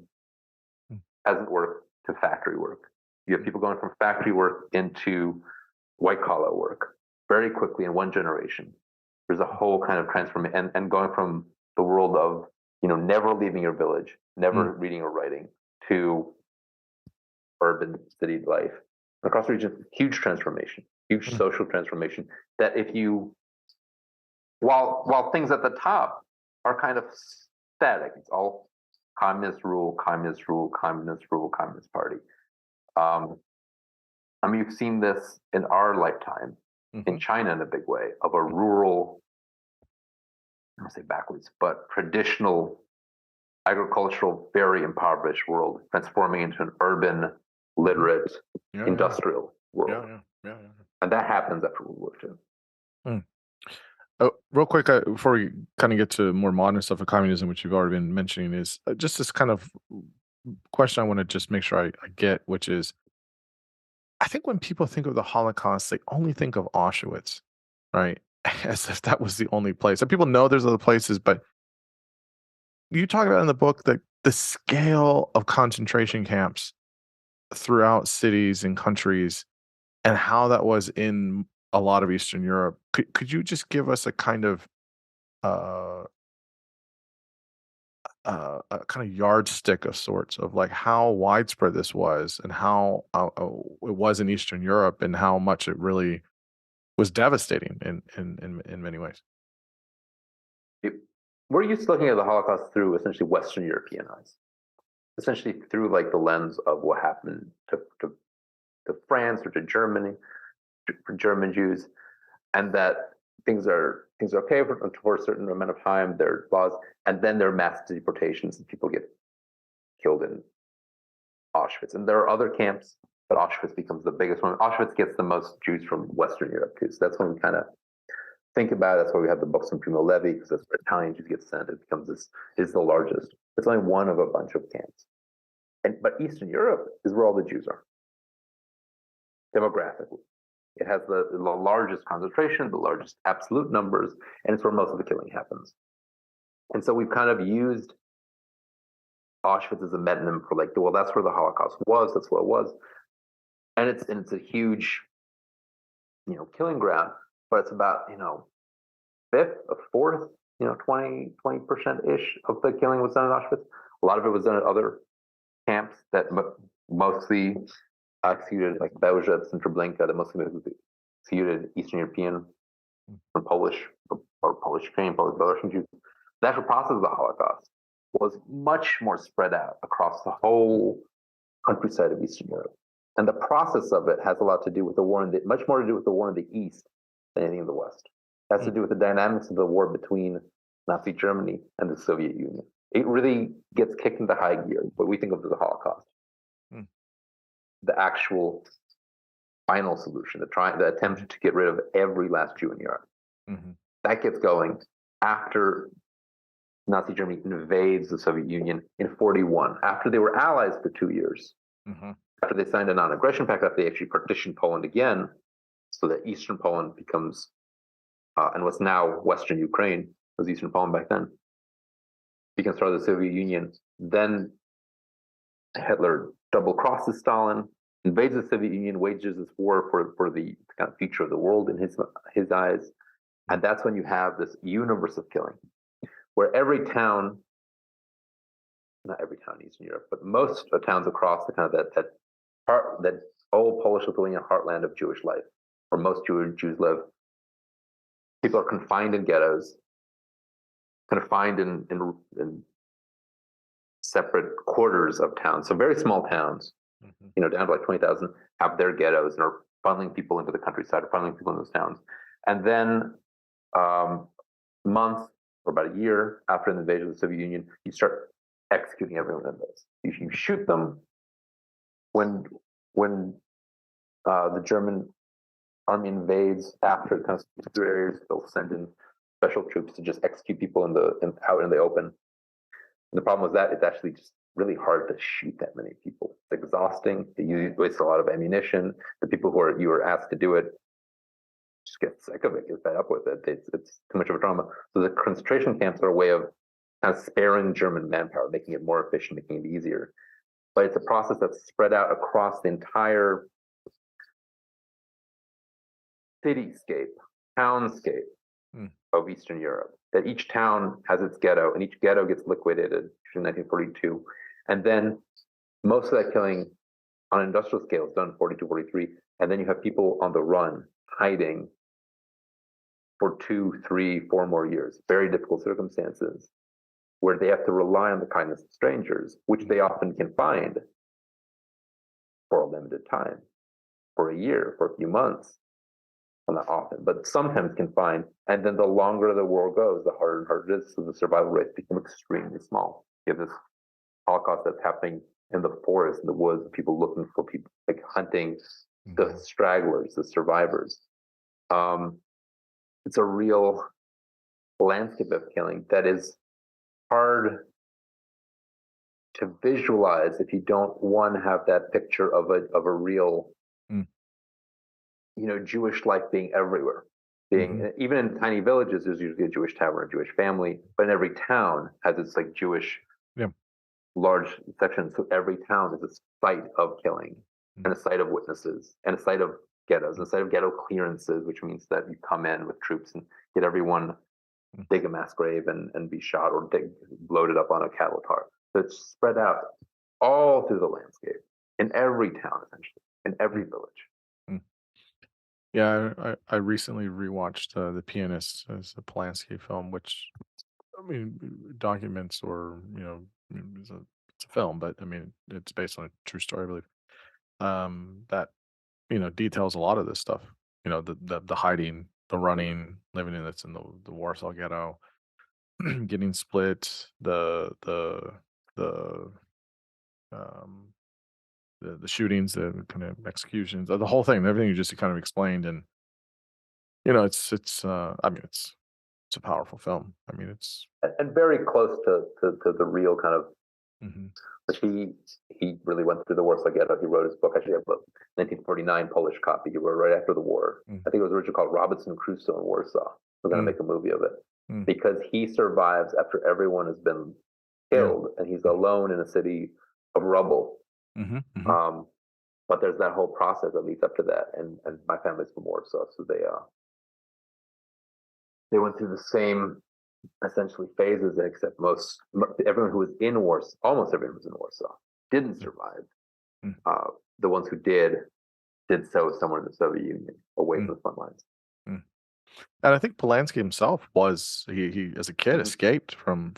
peasant work to factory work. You have people going from factory work into white collar work very quickly in one generation. There's a whole kind of transformation and going from the world of, never leaving your village, never reading or writing to urban city life. Across the region, huge transformation, huge social transformation that while things at the top are kind of static, it's all communist rule, communist rule, communist rule, communist party. You've seen this in our lifetime in China in a big way of a rural, I don't say backwards, but traditional agricultural, very impoverished world transforming into an urban, literate, industrial world. And that happens after World War II. Oh, real quick, before we kind of get to more modern stuff of communism, which you've already been mentioning, is just this kind of question I want to just make sure I get, which is, I think when people think of the Holocaust, they only think of Auschwitz, right? As if that was the only place. And people know there's other places, but you talk about in the book that the scale of concentration camps throughout cities and countries and how that was in a lot of Eastern Europe. Could you just give us a kind of a kind of yardstick of sorts of like how widespread this was and how it was in Eastern Europe and how much it really was devastating in many ways? We're used to looking at the Holocaust through essentially Western European eyes, essentially through like the lens of what happened to France or to Germany, for German Jews, and that things are okay for a certain amount of time. There are laws, and then there are mass deportations, and people get killed in Auschwitz. And there are other camps, but Auschwitz becomes the biggest one. Auschwitz gets the most Jews from Western Europe too. So that's when we kind of think about it. That's why we have the books from Primo Levi, because that's where Italian Jews get sent. It becomes is the largest. It's only one of a bunch of camps. But Eastern Europe is where all the Jews are. demographically. It has the largest concentration, the largest absolute numbers, and it's where most of the killing happens. And so we've kind of used Auschwitz as a metonym for like, well, that's where the Holocaust was, that's what it was. And it's a huge, killing ground, but it's about, fifth, a fourth, 20% ish of the killing was done at Auschwitz. A lot of it was done at other camps that mostly executed, like Belzec and Treblinka, that mostly executed Eastern European or Polish Ukrainian, Polish Belarusian Jews. The actual process of the Holocaust was much more spread out across the whole countryside of Eastern Europe. And the process of it has a lot to do with the war much more to do with the war in the East than anything in the West. It has to do with the dynamics of the war between Nazi Germany and the Soviet Union. It really gets kicked into high gear, what we think of as the Holocaust. The actual final solution, the attempt to get rid of every last Jew in Europe. That gets going after Nazi Germany invades the Soviet Union in 1941, after they were allies for 2 years. After they signed a non-aggression pact, after they actually partitioned Poland again, so that Eastern Poland becomes, and what's now Western Ukraine, was Eastern Poland back then, becomes part of the Soviet Union. Then Hitler double crosses Stalin, invades the Soviet Union, wages this war for the kind of future of the world in his eyes. And that's when you have this universe of killing, where every town, not every town in Eastern Europe, but most of towns across the kind of that old Polish-Lithuanian heartland of Jewish life, where most Jews live, people are confined in ghettos, confined in separate quarters of towns. So very small towns, down to like 20,000, have their ghettos and are funneling people into the countryside, or funneling people in those towns. And then months or about a year after the invasion of the Soviet Union, you start executing everyone in those. You shoot them when the German army invades after kind of secure areas. They'll send in special troops to just execute people out in the open. And the problem was that it's actually just really hard to shoot that many people. It's exhausting. You waste a lot of ammunition. The people you were asked to do it just get sick of it, get fed up with it. It's too much of a trauma. So the concentration camps are a way of kind of sparing German manpower, making it more efficient, making it easier. But it's a process that's spread out across the entire cityscape, townscape of Eastern Europe. That each town has its ghetto, and each ghetto gets liquidated in 1942. And then most of that killing on an industrial scale is done in 42, 43. And then you have people on the run, hiding for 2, 3, 4 more years. Very difficult circumstances where they have to rely on the kindness of strangers, which they often can find for a limited time, for a year, for a few months. Well, not often, but sometimes can find. And then the longer the war goes, the harder and harder it is. So the survival rates become extremely small. You have this Holocaust that's happening in the forest, in the woods, people looking for people, like hunting the stragglers, the survivors. It's a real landscape of killing that is hard to visualize if you don't, have that picture of a real Jewish life being everywhere. Even in tiny villages, there's usually a Jewish tavern, a Jewish family, but in every town has its like Jewish large section. So every town is a site of killing, and a site of witnesses, and a site of ghettos, and a site of ghetto clearances, which means that you come in with troops and get everyone dig a mass grave and be shot or loaded up on a cattle car. So it's spread out all through the landscape, in every town, essentially, in every village. Yeah, I recently rewatched The Pianist as a Polanski film, which documents it's a film, but it's based on a true story, I believe. That details a lot of this stuff. The hiding, the running, living in the Warsaw Ghetto, getting split, the shootings, the kind of executions, the whole thing, everything you just kind of explained, and it's a powerful film. It's and very close to the real kind of Mm-hmm. But he really went through the war. So he wrote his book. Actually, I have a 1949 Polish copy he wrote right after the war. Mm. I think it was originally called Robinson Crusoe in Warsaw. We're going to make a movie of it because he survives after everyone has been killed, and he's alone in a city of rubble. But there's that whole process that leads up to that, and my family's from Warsaw, so they went through the same essentially phases, except everyone who was in Warsaw, almost everyone who was in Warsaw, didn't survive. The ones who did so somewhere in the Soviet Union, away from the front lines. And I think Polanski himself was he as a kid escaped from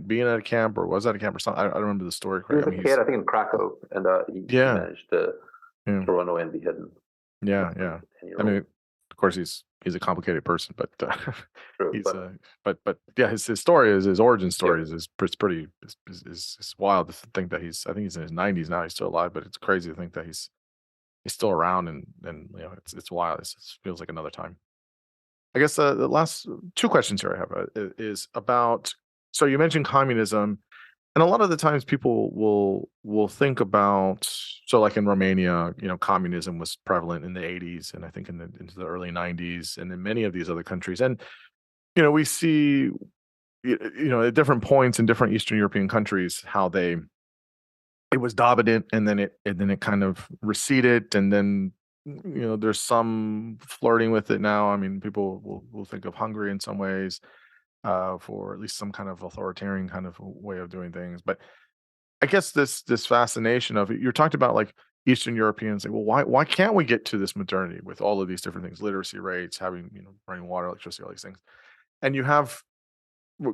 being at a camp, or was at a camp or something. I don't remember the story correctly. He was a kid, I think, in Krakow, and he managed to run away and be hidden. Yeah. I mean, of course, he's a complicated person, but his story his origin story is pretty wild to think that I think he's in his 90s now. He's still alive, but it's crazy to think that he's still around, and it's wild. It feels like another time. I guess the last two questions here I have is about, so you mentioned communism, and a lot of the times people will think about, so like in Romania, communism was prevalent in the 80s, and I think into the early 90s, and in many of these other countries. And we see at different points in different Eastern European countries how it was dominant, and then it kind of receded, and then there's some flirting with it now. I mean, people will think of Hungary in some ways for at least some kind of authoritarian kind of way of doing things. But I guess this fascination of it, you talked about like Eastern Europeans, like, well, why can't we get to this modernity with all of these different things, literacy rates, having running water, electricity, all these things, and you have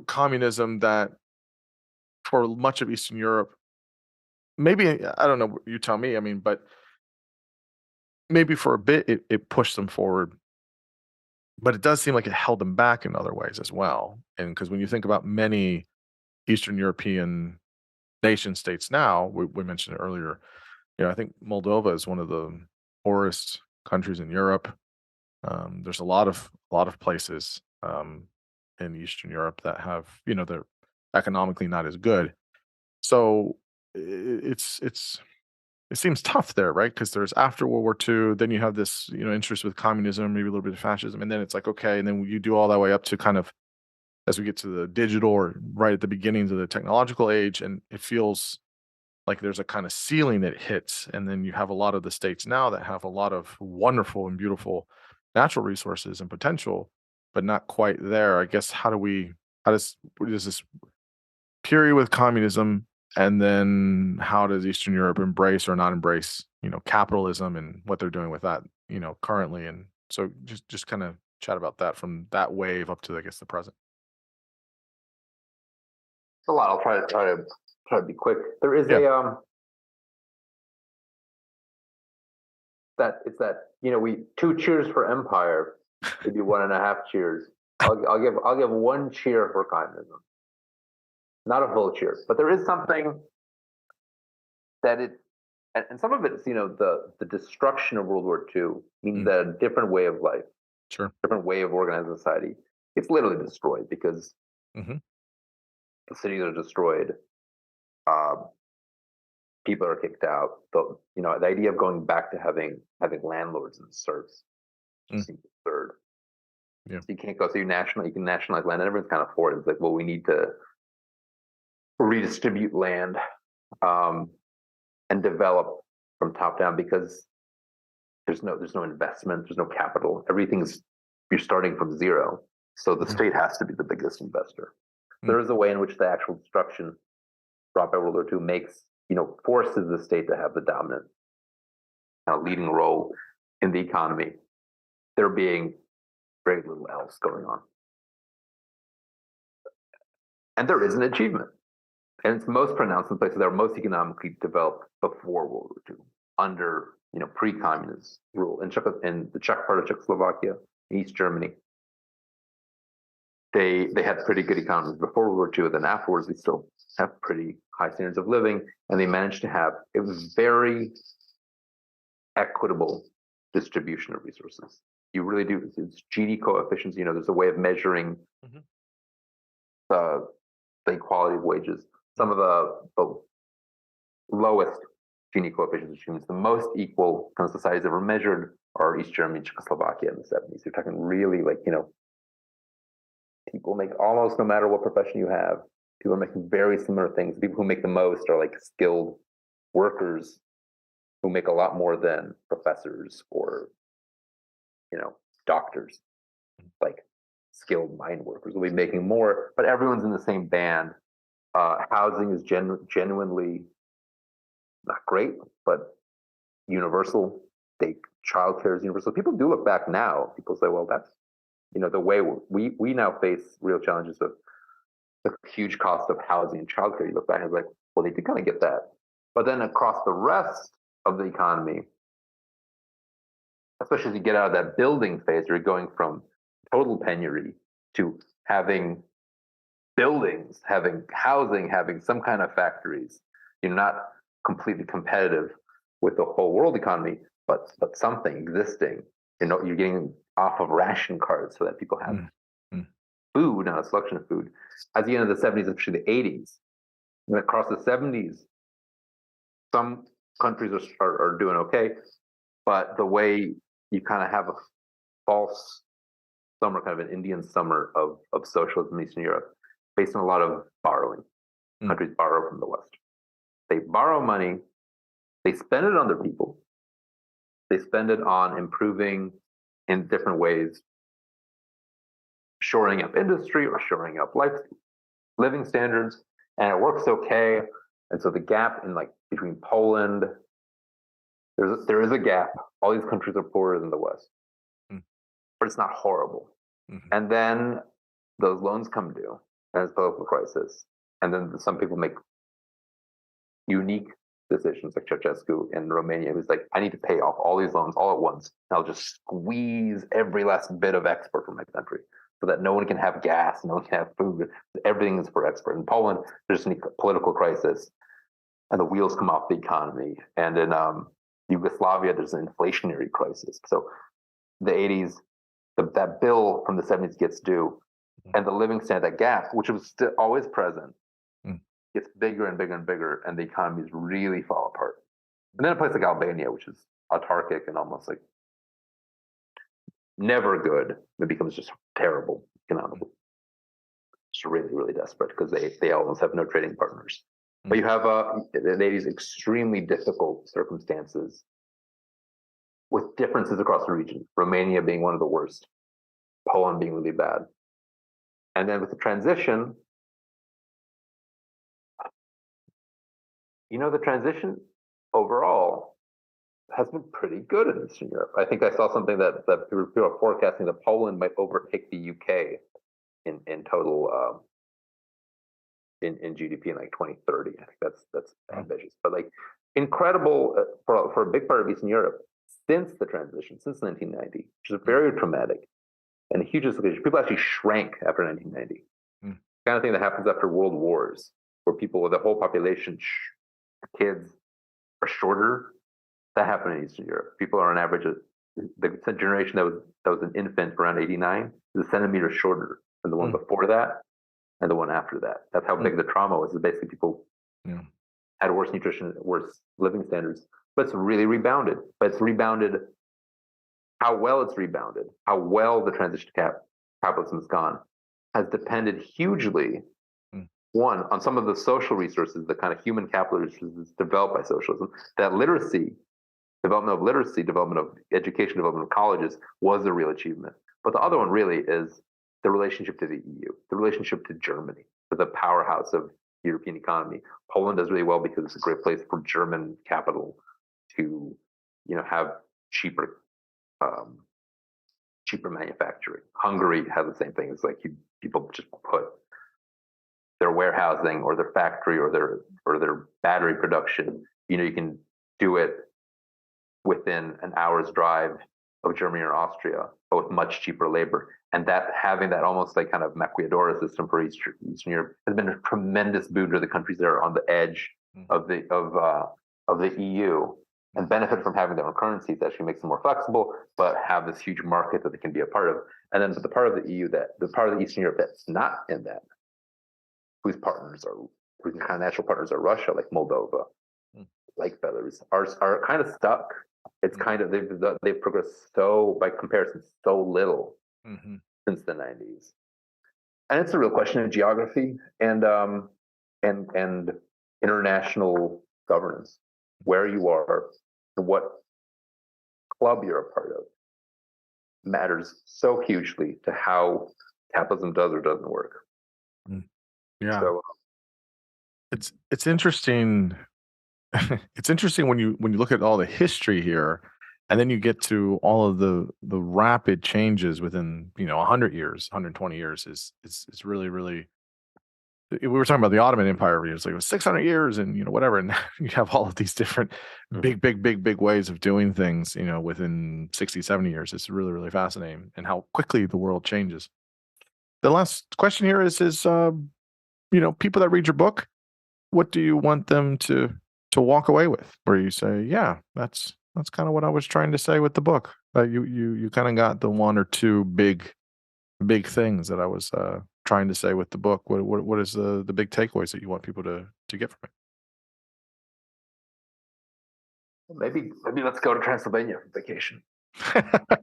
communism that for much of Eastern Europe, maybe, I don't know, you tell me, I mean, but maybe for a bit it pushed them forward, but it does seem like it held them back in other ways as well. And because when you think about many Eastern European nation states now, we mentioned it earlier, I think Moldova is one of the poorest countries in Europe. There's a lot of places in Eastern Europe that have, they're economically not as good. So it seems tough there, right? Because there's after World War II, then you have this, interest with communism, maybe a little bit of fascism, and then it's like, okay, and then you do all that way up to kind of as we get to the digital, or right at the beginnings of the technological age, and it feels like there's a kind of ceiling that hits, and then you have a lot of the states now that have a lot of wonderful and beautiful natural resources and potential, but not quite there. I guess how does this period with communism, and then how does Eastern Europe embrace or not embrace, capitalism and what they're doing with that, currently? And so just kind of chat about that from that wave up to, I guess, the present. It's a lot. I'll try to be quick. There is we two cheers for empire, maybe 1.5 cheers. I'll give one cheer for communism. Not a full cheer, but there is something that and some of it is, the destruction of World War II means that a different way of life, different way of organizing society, it's literally destroyed because the cities are destroyed. People are kicked out. The idea of going back to having landlords and serfs seems absurd. So you can't go. So you can nationalize land, and everyone's kind of for it. It's like, well, we need to redistribute land and develop from top down, because there's no investment, there's no capital. You're starting from zero. So the state has to be the biggest investor. There is a way in which the actual destruction brought by World War II forces the state to have the dominant kind of leading role in the economy, there being very little else going on. And there is an achievement. And it's most pronounced in places that were most economically developed before World War II, under pre-communist rule. In the Czech part of Czechoslovakia, in East Germany, they had pretty good economies before World War II, and then afterwards they still have pretty high standards of living, and they managed to have a very equitable distribution of resources. You really do. It's Gini coefficients. There's a way of measuring the equality of wages. some of the lowest Gini coefficients, which means the most equal kind of societies ever measured, are East Germany, Czechoslovakia in the 70s. You're talking really like, people make almost no matter what profession you have. People are making very similar things. The people who make the most are like skilled workers who make a lot more than professors or, doctors. Like skilled mine workers will be making more, but everyone's in the same band. Housing is genuinely not great, but universal. Childcare is universal. People do look back now. People say, well, that's, the way we now face real challenges of the huge cost of housing and childcare. You look back and it's like, well, they did kind of get that. But then across the rest of the economy, especially as you get out of that building phase, you're going from total penury to having buildings, having housing, having some kind of factories. You're not completely competitive with the whole world economy, but something existing. You're getting off of ration cards so that people have food, not a selection of food. At the end of the 70s, especially the 80s, and across the 70s, some countries are doing okay, but the way you kind of have a false summer, kind of an Indian summer of socialism in Eastern Europe, based on a lot of borrowing. Countries borrow from the West. They borrow money, they spend it on their people, they spend it on improving in different ways, shoring up industry or shoring up living standards, and it works okay. And so the gap in between Poland, there is a gap. All these countries are poorer than the West, but it's not horrible. And then those loans come due, and it's a political crisis. And then some people make unique decisions, like Ceausescu in Romania, who's like, I need to pay off all these loans all at once. And I'll just squeeze every last bit of export from my country so that no one can have gas, no one can have food. Everything is for export. In Poland, there's a political crisis, and the wheels come off the economy. And in Yugoslavia, there's an inflationary crisis. So the 80s, that bill from the 70s gets due, and the living standard, that gap, which was still always present, gets bigger and bigger and bigger, and the economies really fall apart. And then a place like Albania, which is autarkic and almost like never good, it becomes just terrible economically. It's really, really desperate because they almost have no trading partners. But you have the 80s extremely difficult circumstances with differences across the region. Romania being one of the worst, Poland being really bad. And then with the transition, the transition overall has been pretty good in Eastern Europe. I think I saw something that people are forecasting that Poland might overtake the UK in total in GDP in 2030. I think that's ambitious, but incredible for a big part of Eastern Europe since the transition, since 1990, which is very traumatic and a huge dislocation. People actually shrank after 1990. Kind of thing that happens after world wars, where the whole population, kids are shorter. That happened in Eastern Europe. People are on average, the generation that was an infant around 89 is a centimeter shorter than the one before that and the one after that. That's how big the trauma was. Basically, people had worse nutrition, worse living standards, but it's really rebounded. But it's rebounded. How well it's rebounded, how well the transition to capitalism has gone, has depended hugely, one, on some of the social resources, the kind of human capital resources developed by socialism. That development of education, development of colleges was a real achievement. But the other one really is the relationship to the EU, the relationship to Germany, to the powerhouse of European economy. Poland does really well because it's a great place for German capital to, have cheaper manufacturing. Hungary has the same thing. It's like people just put their warehousing or their factory or their battery production. You can do it within an hour's drive of Germany or Austria, but with much cheaper labor. And that having that almost like kind of maquiladora system for Eastern Europe has been a tremendous boon to the countries that are on the edge of the EU and benefit from having their own currencies that actually makes them more flexible, but have this huge market that they can be a part of. And then the part of the EU the part of the Eastern Europe that's not in that, whose partners are kind of natural partners are Russia, like Moldova, like Belarus, are kind of stuck. It's kind of they've progressed by comparison so little since the 90s, and it's a real question of geography and international governance, where you are and what club you're a part of matters so hugely to how capitalism does or doesn't work. Yeah, so it's interesting. It's interesting when you look at all the history here, and then you get to all of the rapid changes within 100 years, 120 years. It's really. We were talking about the Ottoman Empire. It was 600 years and whatever, and you have all of these different big ways of doing things within 60, 70 years. It's really fascinating, and how quickly the world changes. The last question here is people that read your book, what do you want them to walk away with, where you say, yeah, that's kind of what I was trying to say with the book? You kind of got the one or two big things that I was trying to say with the book. What is the big takeaways that you want people to get from it? Maybe let's go to Transylvania for vacation.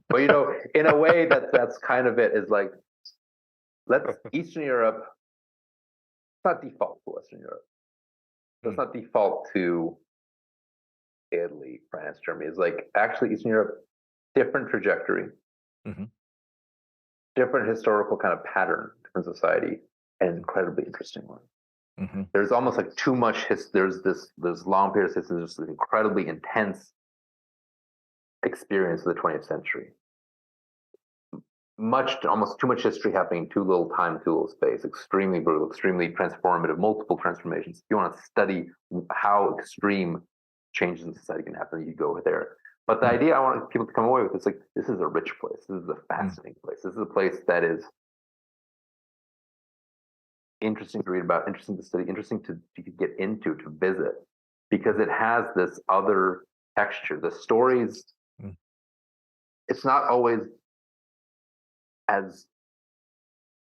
But in a way, that's kind of it. Is like, Eastern Europe. It's not default to Western Europe. It's not default to Italy, France, Germany. It's like, actually, Eastern Europe, different trajectory, different historical kind of pattern, different society, and incredibly interesting one. There's almost like too much there's long period of history, there's this incredibly intense experience of the 20th century. Almost too much history happening, too little time, too little space. Extremely brutal, extremely transformative, multiple transformations. If you want to study how extreme changes in society can happen, you go there. But the idea I want people to come away with is like, this is a rich place. This is a fascinating place. This is a place that is interesting to read about, interesting to study, interesting to get into, to visit, because it has this other texture. The stories, it's not always as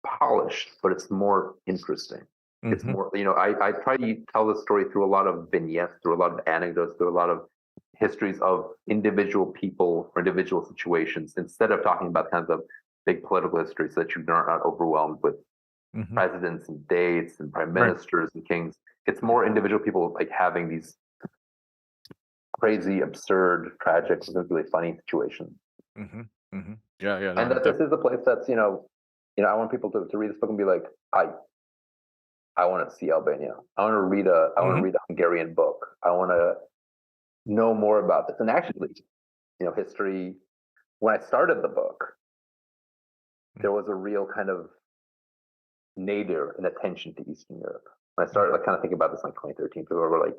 polished, but it's more interesting. It's more, I try to tell the story through a lot of vignettes, through a lot of anecdotes, through a lot of histories of individual people or individual situations, instead of talking about kind of the big political history, so that you're not overwhelmed with presidents and dates and prime ministers and kings. It's more individual people like having these crazy, absurd, tragic, really funny situations. Yeah. No, and that this is a place that's, I want people to read this book and be like, I want to see Albania. I want to read a Hungarian book. I want to know more about this. And actually, history, when I started the book, there was a real kind of nadir and attention to Eastern Europe. When I started kind of thinking about this in 2013, people were like,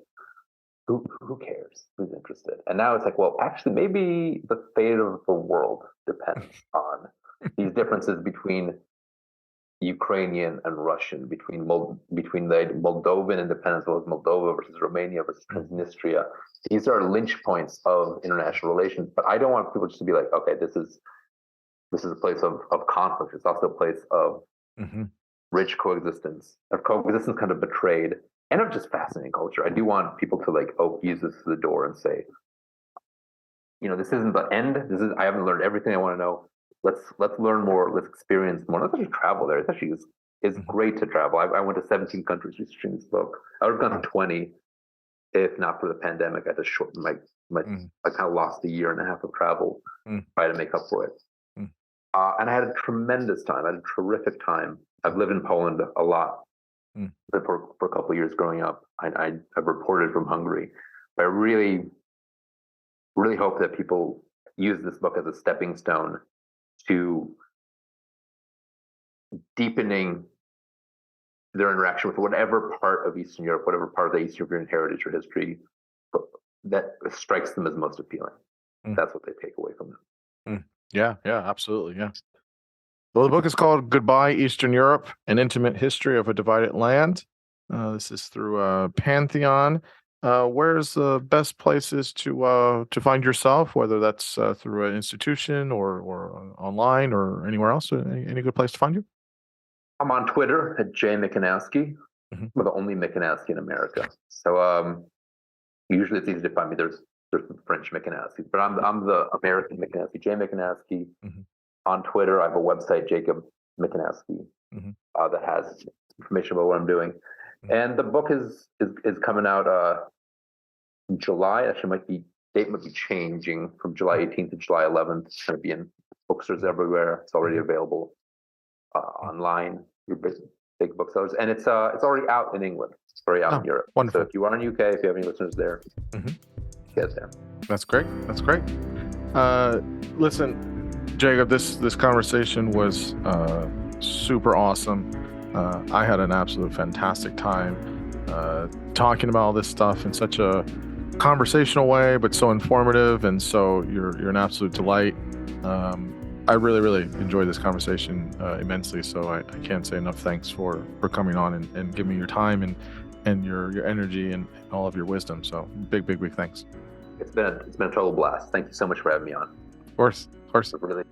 who cares? Who's interested? And now it's like, well, actually, maybe the fate of the world depends on these differences between Ukrainian and Russian, between the Moldovan independence, as well as Moldova versus Romania versus Transnistria. These are lynch points of international relations. But I don't want people just to be like, okay, this is a place of conflict. It's also a place of rich coexistence, kind of betrayed, and of just fascinating culture. I do want people to use this as the door and say, this isn't the end. I haven't learned everything I want to know. Let's learn more. Let's experience more. Let's actually travel there. It's great to travel. I went to 17 countries researching this book. I would have gone to 20 if not for the pandemic. I just shortened I kind of lost a year and a half of travel trying to make up for it. And I had a tremendous time. I had a terrific time. I've lived in Poland a lot for a couple of years growing up. I've reported from Hungary. But I really, really hope that people use this book as a stepping stone to deepening their interaction with whatever part of Eastern Europe, whatever part of the Eastern European heritage or history that strikes them as most appealing. That's what they take away from it. Yeah, absolutely. Yeah. Well, the book is called Goodbye, Eastern Europe, An Intimate History of a Divided Land. This is through Pantheon. Where's the best places to find yourself, whether that's through an institution or online or anywhere else? Any good place to find you? I'm on Twitter at Mikanowski. Mhm. I'm the only Mikanowski in America. So usually it's easy to find me. There's some French Mikanowskis, but I'm the American Mikanowski, J Mikanowski. Mhm. On Twitter, I have a website, Jacob Mikanowski, Mhm. that has information about what I'm doing. Mhm. And the book is coming out in July. Actually, date might be changing from July 18th to July 11th. It's going to be in bookstores everywhere. It's already available online through big booksellers, and it's already out in England. It's already out in Europe. Wonderful. So if you are in the UK, if you have any listeners there, get it there. That's great. That's great. Listen, Jacob, this conversation was super awesome. I had an absolute fantastic time talking about all this stuff in such a conversational way, but so informative, and so you're an absolute delight. I really enjoyed this conversation immensely, so I can't say enough thanks for coming on and giving me your time and your energy and all of your wisdom. So big thanks. It's been a total blast. Thank you so much for having me on. Of course. Really